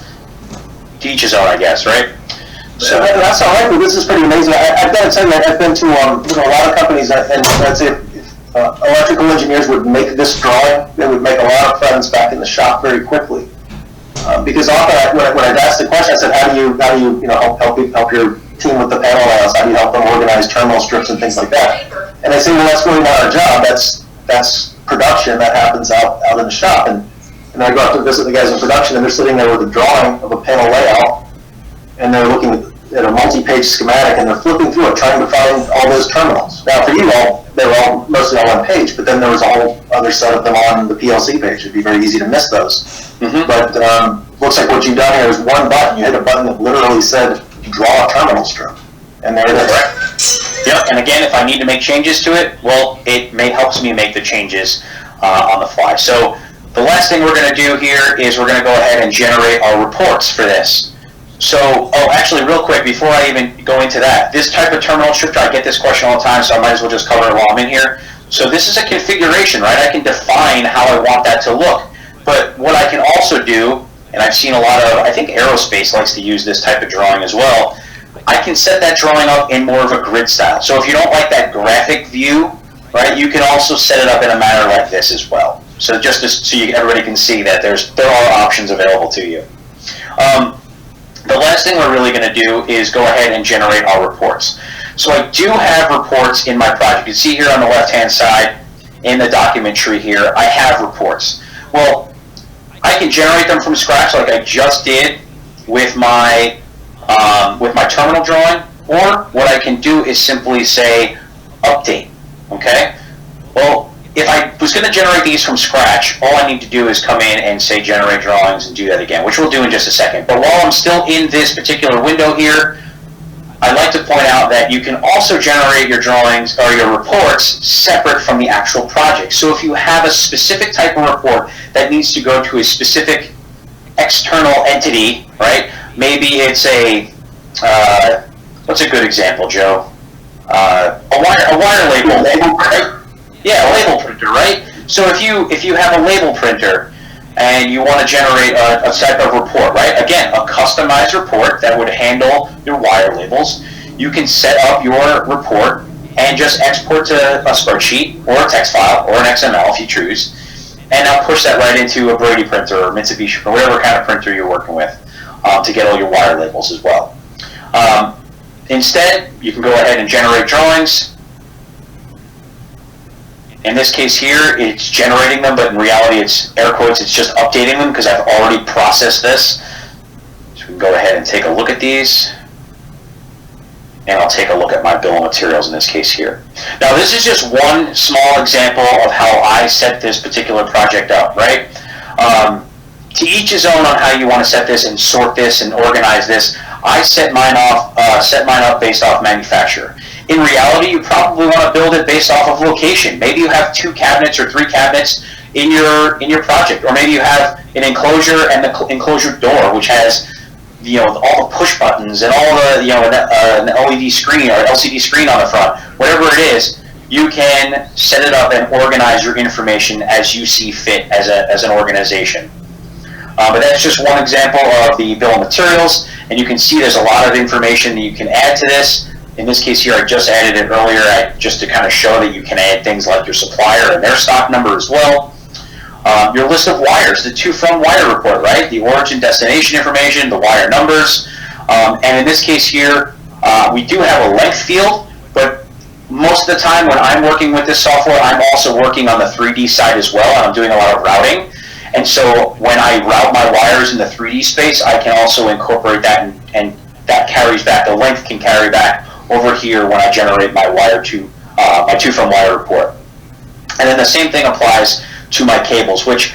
[SPEAKER 3] to each his own, I guess, right?
[SPEAKER 2] So that's all right, but this is pretty amazing. I've got to tell you, I've been to a lot of companies, and I'd say if electrical engineers would make this drawing, they would make a lot of friends back in the shop very quickly. Because often, when I've asked the question, I said, how do you help your team with the panel layouts? How do you help them organize terminal strips and things like that? And they say, well, that's really not our job. That's production that happens out in the shop. And I go out to visit the guys in production, and they're sitting there with a drawing of a panel layout, and they're looking at a multi-page schematic, and they're flipping through it, trying to find all those terminals. Now, for you all, they were all mostly on one page, but then there was a whole other set of them on the PLC page. It'd be very easy to miss those. Mm-hmm. But looks like what you've done here is one button. You hit a button that literally said, draw a terminal strip. And there it is.
[SPEAKER 3] Correct. Yep, and again, if I need to make changes to it, well, it helps me make the changes on the fly. So the last thing we're going to do here is we're going to go ahead and generate our reports for this. So, actually, real quick, before I even go into that, this type of terminal strip, I get this question all the time, so I might as well just cover it while I'm in here. So this is a configuration, right? I can define how I want that to look. But what I can also do, and I've seen a lot of, I think aerospace likes to use this type of drawing as well, I can set that drawing up in more of a grid style. So if you don't like that graphic view, right, you can also set it up in a manner like this as well. So just so everybody can see that there are options available to you. The last thing we're really going to do is go ahead and generate our reports. So I do have reports in my project. You can see here on the left-hand side in the document tree here, I have reports. Well, I can generate them from scratch like I just did with my with my terminal drawing, or what I can do is simply say update, okay? Well, if I was going to generate these from scratch, all I need to do is come in and say generate drawings and do that again, which we'll do in just a second. But while I'm still in this particular window here, I'd like to point out that you can also generate your drawings or your reports separate from the actual project. So if you have a specific type of report that needs to go to a specific external entity, right? Maybe it's a, what's a good example, Joe? A wire label, right? Yeah, a label printer, right? So if you have a label printer and you want to generate a type of report, right? Again, a customized report that would handle your wire labels. You can set up your report and just export to a spreadsheet or a text file or an XML if you choose, and now push that right into a Brady printer or Mitsubishi or whatever kind of printer you're working with to get all your wire labels as well. Instead, you can go ahead and generate drawings. In this case here, it's generating them, but in reality, it's air quotes, it's just updating them because I've already processed this. So we can go ahead and take a look at these. And I'll take a look at my bill of materials in this case here. Now, this is just one small example of how I set this particular project up, right? To each his own on how you want to set this and sort this and organize this. I set mine up based off manufacturer. In reality, you probably want to build it based off of location. Maybe you have 2 cabinets or 3 cabinets in your project, or maybe you have an enclosure and the enclosure door, which has all the push buttons and all the an LED screen or LCD screen on the front. Whatever it is, you can set it up and organize your information as you see fit as an organization. But that's just one example of the bill of materials, and you can see there's a lot of information that you can add to this. In this case here, I just added it earlier just to kind of show that you can add things like your supplier and their stock number as well. Your list of wires, the to-from wire report, right? The origin destination information, the wire numbers. And in this case here, we do have a length field, but most of the time when I'm working with this software, I'm also working on the 3D side as well, and I'm doing a lot of routing. And so when I route my wires in the 3D space, I can also incorporate that, and that carries back, the length can carry back over here when I generate my my to-from wire report. And then the same thing applies to my cables, which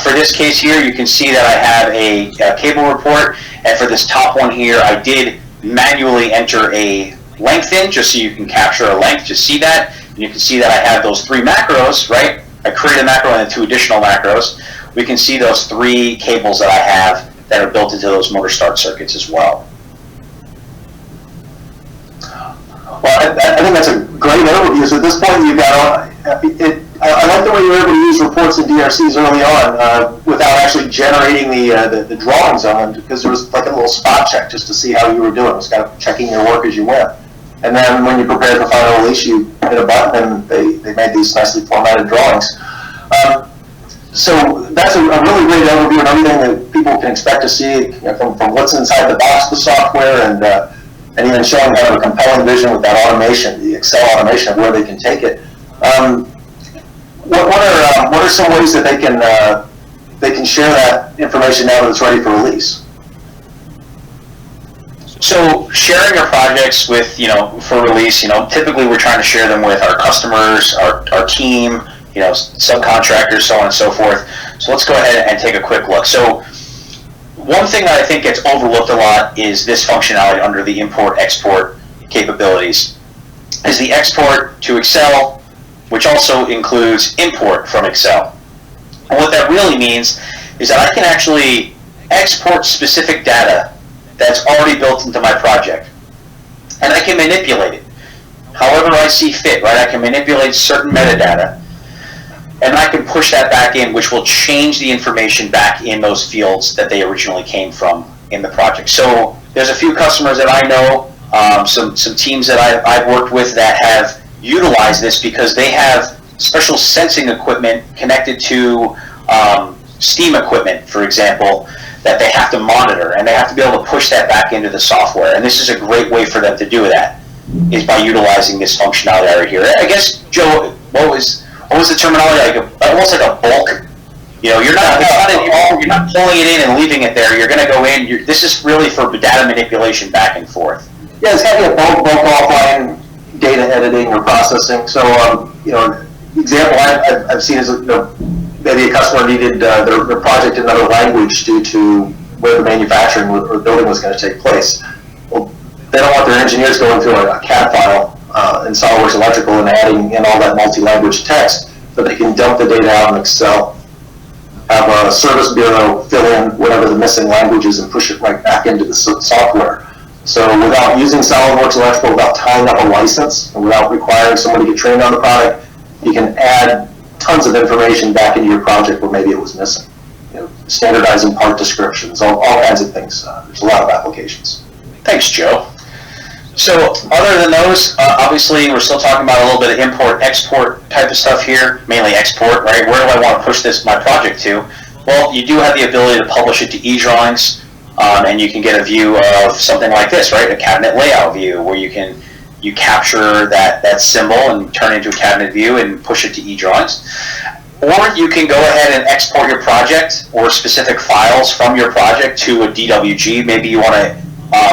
[SPEAKER 3] for this case here, you can see that I have a cable report, and for this top one here, I did manually enter a length in, just so you can capture a length to see that. And you can see that I have those 3 macros, right? I created a macro and then 2 additional macros. We can see those 3 cables that I have that are built into those motor start circuits as well.
[SPEAKER 2] Well, I think that's a great overview. So at this point, you've got I like the way you were able to use reports and DRCs early on without actually generating the drawings on them, because there was like a little spot check just to see how you were doing. It was kind of checking your work as you went. And then when you prepared for final release, you hit a button and they made these nicely formatted drawings. So that's a really great overview of everything that people can expect to see, from what's inside the box of the software, and even showing kind of a compelling vision with that automation, the Excel automation of where they can take it. What are some ways that they can share that information now that it's ready for release?
[SPEAKER 3] So sharing your projects with, for release, typically we're trying to share them with our customers, our team, subcontractors, so on and so forth. So let's go ahead and take a quick look. So one thing that I think gets overlooked a lot is this functionality under the import-export capabilities, is the export to Excel, which also includes import from Excel. And what that really means is that I can actually export specific data that's already built into my project, and I can manipulate it however I see fit, right? I can manipulate certain metadata, and I can push that back in, which will change the information back in those fields that they originally came from in the project. So there's a few customers that I know, some teams that I've worked with that have utilized this because they have special sensing equipment connected to steam equipment, for example, that they have to monitor, and they have to be able to push that back into the software. And this is a great way for them to do that, is by utilizing this functionality right here. I guess, Joe, what was the terminology? Almost like a bulk You're not pulling it in and leaving it there. You're going to go in. This is really for data manipulation back and forth.
[SPEAKER 2] Yeah, it's having a bulk offline data editing or processing. So, example I've seen is, maybe a customer needed their project in another language due to where the manufacturing or building was going to take place. Well, they don't want their engineers going through a CAD file in SolidWorks Electrical and adding in all that multi-language text, but they can dump the data out in Excel, have a service bureau fill in whatever the missing language is and push it right back into the software. So without using SolidWorks Electrical, without tying up a license, and without requiring someone to get trained on the product, you can add tons of information back into your project where maybe it was missing. Standardizing part descriptions, all kinds of things. There's a lot of applications.
[SPEAKER 3] Thanks, Joe. So other than those, obviously we're still talking about a little bit of import, export type of stuff here, mainly export, right? Where do I want to push my project to? Well, you do have the ability to publish it to eDrawings, and you can get a view of something like this, right? A cabinet layout view where you capture that symbol and turn it into a cabinet view and push it to eDrawings. Or you can go ahead and export your project or specific files from your project to a DWG. Maybe you want to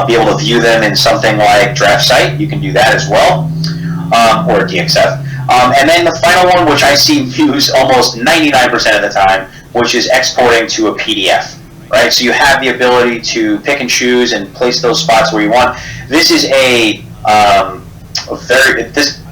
[SPEAKER 3] be able to view them in something like DraftSite. You can do that as well, or DXF. And then the final one, which I see used almost 99% of the time, which is exporting to a PDF. Right, so you have the ability to pick and choose and place those spots where you want. This is I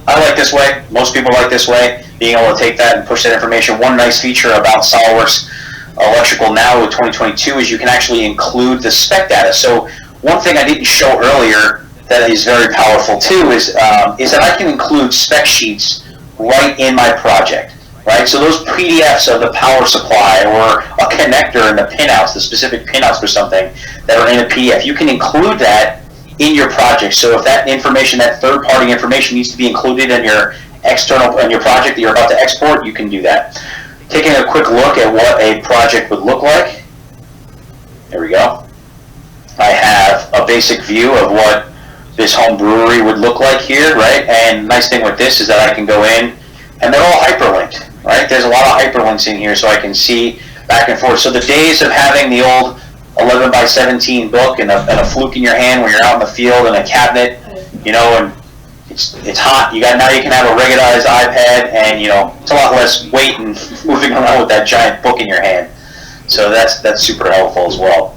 [SPEAKER 3] like this way. Most people like this way, being able to take that and push that information. One nice feature about SolidWorks Electrical now with 2022 is you can actually include the spec data. So one thing I didn't show earlier that is very powerful too is that I can include spec sheets right in my project. Right, so those PDFs of the power supply or a connector and the pinouts, the specific pinouts for something that are in a PDF, you can include that in your project. So if that information, that third-party information, needs to be included in your project that you're about to export, you can do that. Taking a quick look at what a project would look like. There we go. I have a basic view of what this home brewery would look like here, right? And nice thing with this is that I can go in and they're all hyperlinked. Right? There's a lot of hyperlinks in here so I can see back and forth. So the days of having the old 11 by 17 book and a fluke in your hand when you're out in the field and a cabinet, and it's hot. Now you can have a ruggedized iPad and, it's a lot less weight and moving around with that giant book in your hand. So that's super helpful as well.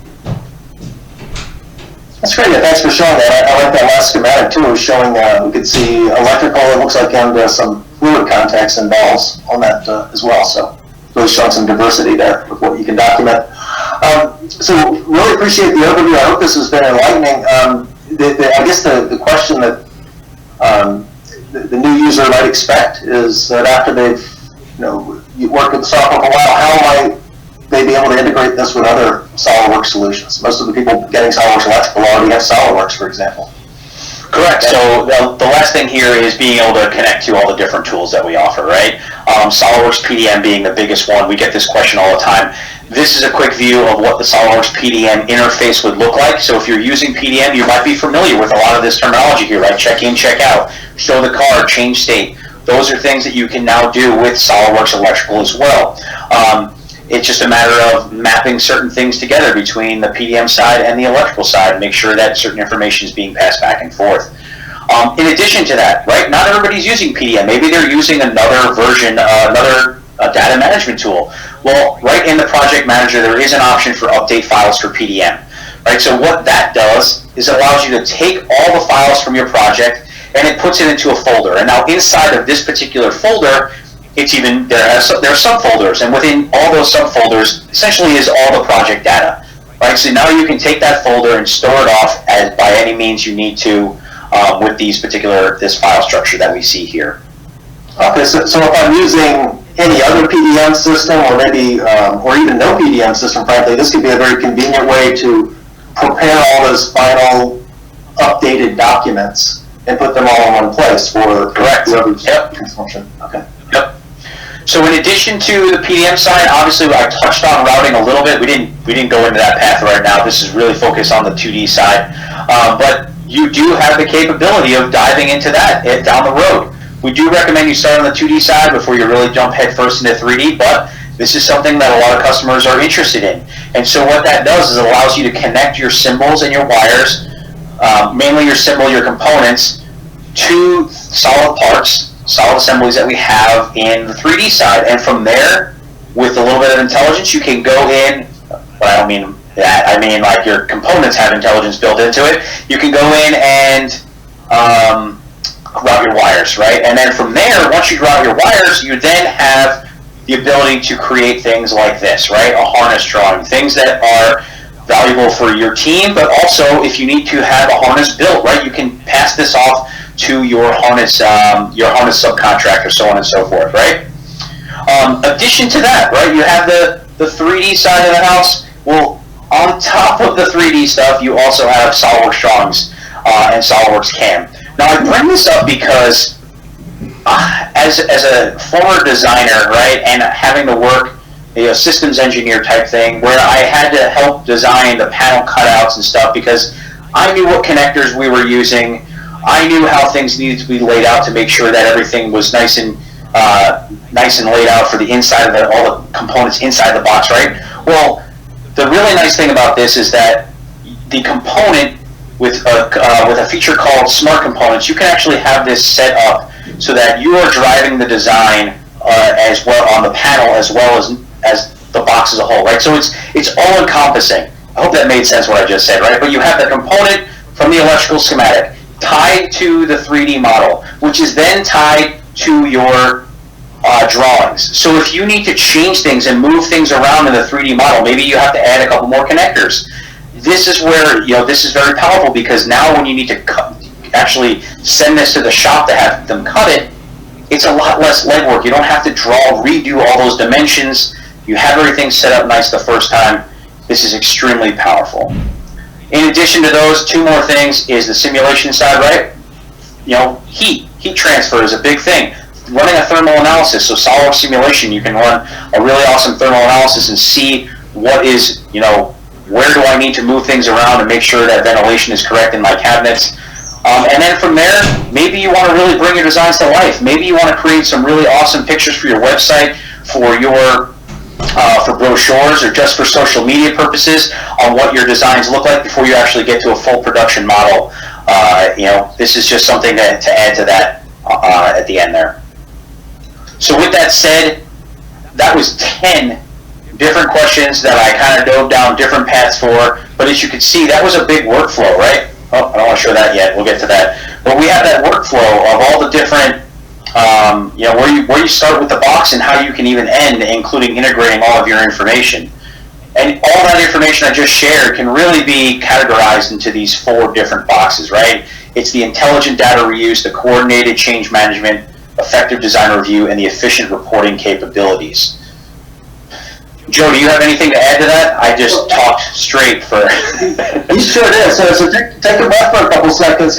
[SPEAKER 2] That's great. Yeah, thanks for showing that. I like that last schematic too. It was showing we could see electrical. It looks like and some fluid contacts and valves on that as well. So really showing some diversity there with what you can document. So really appreciate the overview. I hope this has been enlightening. I guess the question that the new user might expect is that after they've worked with the software for a while, how might they be able to integrate this with other SolidWorks solutions? Most of the people getting SolidWorks Electrical already have SolidWorks, for example.
[SPEAKER 3] Correct. So the last thing here is being able to connect to all the different tools that we offer, right? SolidWorks PDM being the biggest one. We get this question all the time. This is a quick view of what the SolidWorks PDM interface would look like. So if you're using PDM, you might be familiar with a lot of this terminology here, right? Check in, check out, show the card, change state. Those are things that you can now do with SolidWorks Electrical as well. It's just a matter of mapping certain things together between the PDM side and the electrical side and make sure that certain information is being passed back and forth. In addition to that, right, not everybody's using PDM. Maybe they're using another version, another data management tool. Well, right in the project manager, there is an option for update files for PDM. Right, so what that does is it allows you to take all the files from your project and it puts it into a folder. And now inside of this particular folder, there are subfolders, and within all those subfolders essentially is all the project data. Right, so now you can take that folder and store it off by any means you need to with this file structure that we see here.
[SPEAKER 2] Okay, so if I'm using any other PDM system, or maybe or even no PDM system, frankly, this could be a very convenient way to prepare all those final updated documents and put them all in one place for whoever's consumption. Okay.
[SPEAKER 3] Yep. So in addition to the PDM side, obviously I touched on routing a little bit. We didn't go into that path right now. This is really focused on the 2D side. But you do have the capability of diving into that down the road. We do recommend you start on the 2D side before you really jump headfirst into 3D, but This is something that a lot of customers are interested in. And so what that does is it allows you to connect your symbols and your wires, mainly your symbol, your components, to solid parts, solid assemblies that we have in the 3D side. And from there, with a little bit of intelligence, you can go in, but I don't mean that, I mean like your components have intelligence built into it. You can go in and route your wires, right? And then from there, once you route your wires, you then have the ability to create things like this, right? A harness drawing, things that are valuable for your team, but also if you need to have a harness built, right? You can pass this off to your harness subcontractor, so on and so forth, right? Addition to that, right? You have the 3D side of the house. Well, on top of the 3D stuff, you also have SolidWorks drawings and SolidWorks CAM. Now, I bring this up because as a former designer, right, and having to work a systems engineer type thing, where I had to help design the panel cutouts and stuff because I knew what connectors we were using. I knew how things needed to be laid out to make sure that everything was nice and laid out for the inside of all the components inside the box, right? Well, the really nice thing about this is that the component with a feature called Smart Components, you can actually have this set up so that you are driving the design as well on the panel as well as the box as a whole, right? So it's all encompassing. I hope that made sense what I just said, right? But you have the component from the electrical schematic tied to the 3D model, which is then tied to your drawings. So if you need to change things and move things around in the 3D model, maybe you have to add a couple more connectors. This is where, this is very powerful, because now when you need to actually send this to the shop to have them cut it, it's a lot less legwork. You don't have to redo all those dimensions. You have everything set up nice the first time. This is extremely powerful. In addition to those, two more things is the simulation side, right? Heat transfer is a big thing. Running a thermal analysis, so SolidWorks simulation, you can run a really awesome thermal analysis and see what is, where do I need to move things around and make sure that ventilation is correct in my cabinets. And then from there, maybe you want to really bring your designs to life. Maybe you want to create some really awesome pictures for your website, for your for brochures, or just for social media purposes on what your designs look like before you actually get to a full production model. This is just something to add to that at the end there. So with that said, that was 10 different questions that I kind of dove down different paths for. But as you can see, that was a big workflow, right? Oh, I don't want to show that yet. We'll get to that. But we have that workflow of all the different, where you start with the box and how you can even end, including integrating all of your information. And all that information I just shared can really be categorized into these 4 different boxes, right? It's the intelligent data reuse, the coordinated change management, effective design review, and the efficient reporting capabilities. Joe, do you have anything to add to that? I just talked straight for...
[SPEAKER 2] You sure did. So take a breath for a couple seconds.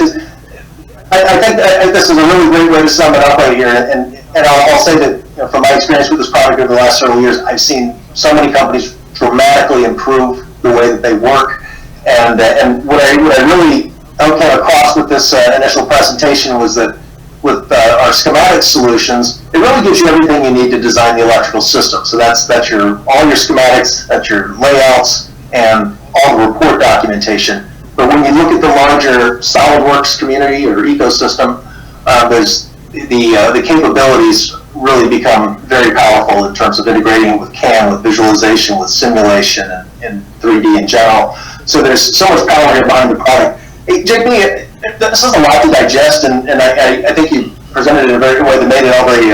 [SPEAKER 2] I think this is a really great way to sum it up right here. And I'll say that from my experience with this product over the last several years, I've seen so many companies dramatically improve the way that they work. And what I really came across with this initial presentation was that with our schematic solutions, it really gives you everything you need to design the electrical system. So that's all your schematics, that's your layouts, and all the report documentation. But when you look at the larger SolidWorks community or ecosystem, there's the capabilities really become very powerful in terms of integrating with CAM, with visualization, with simulation, and 3D in general. So there's so much power here behind the product. Hey, JP, this is a lot to digest, and I think you presented it in a very good way that made it all very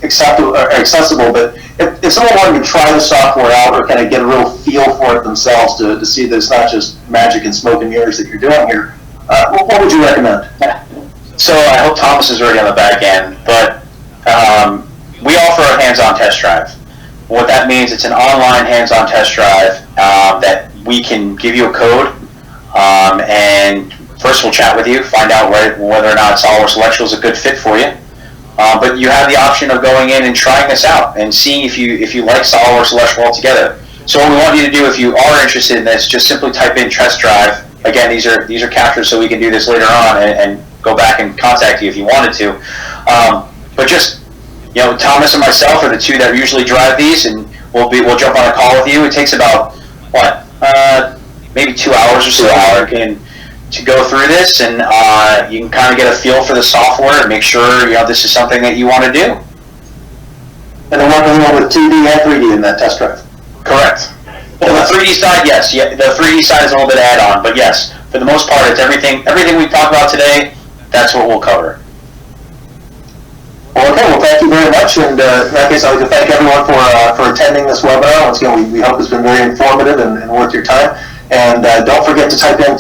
[SPEAKER 2] accessible. But if someone wanted to try the software out or kind of get a real feel for it themselves to see that it's not just magic and smoke and mirrors that you're doing here, what would you recommend?
[SPEAKER 3] So I hope Thomas is already on the back end, but we offer a hands-on test drive. What that means, it's an online hands-on test drive that we can give you a code, and first we'll chat with you, find out whether or not SolidWorks Electrical is a good fit for you. But you have the option of going in and trying this out and seeing if you like SolidWorks Electrical altogether. So what we want you to do, if you are interested in this, just simply type in test drive. Again, these are captured so we can do this later on and go back and contact you if you wanted to. But just, Thomas and myself are the two that usually drive these, and We'll jump on a call with you. It takes about what, maybe 2 hours or so to go through this, and you can kind of get a feel for the software and make sure this is something that you want to do.
[SPEAKER 2] And then working with 2D and 3D in that test drive.
[SPEAKER 3] Correct. Well, the 3D side, yes. Yeah, the 3D side is a little bit add-on, but yes, for the most part, it's everything we talked about today. That's what we'll cover.
[SPEAKER 2] Well, okay. Well, thank you very much. And in that case, I'd like to thank everyone for attending this webinar. Once again, we hope it's been very informative and worth your time. And don't forget to type in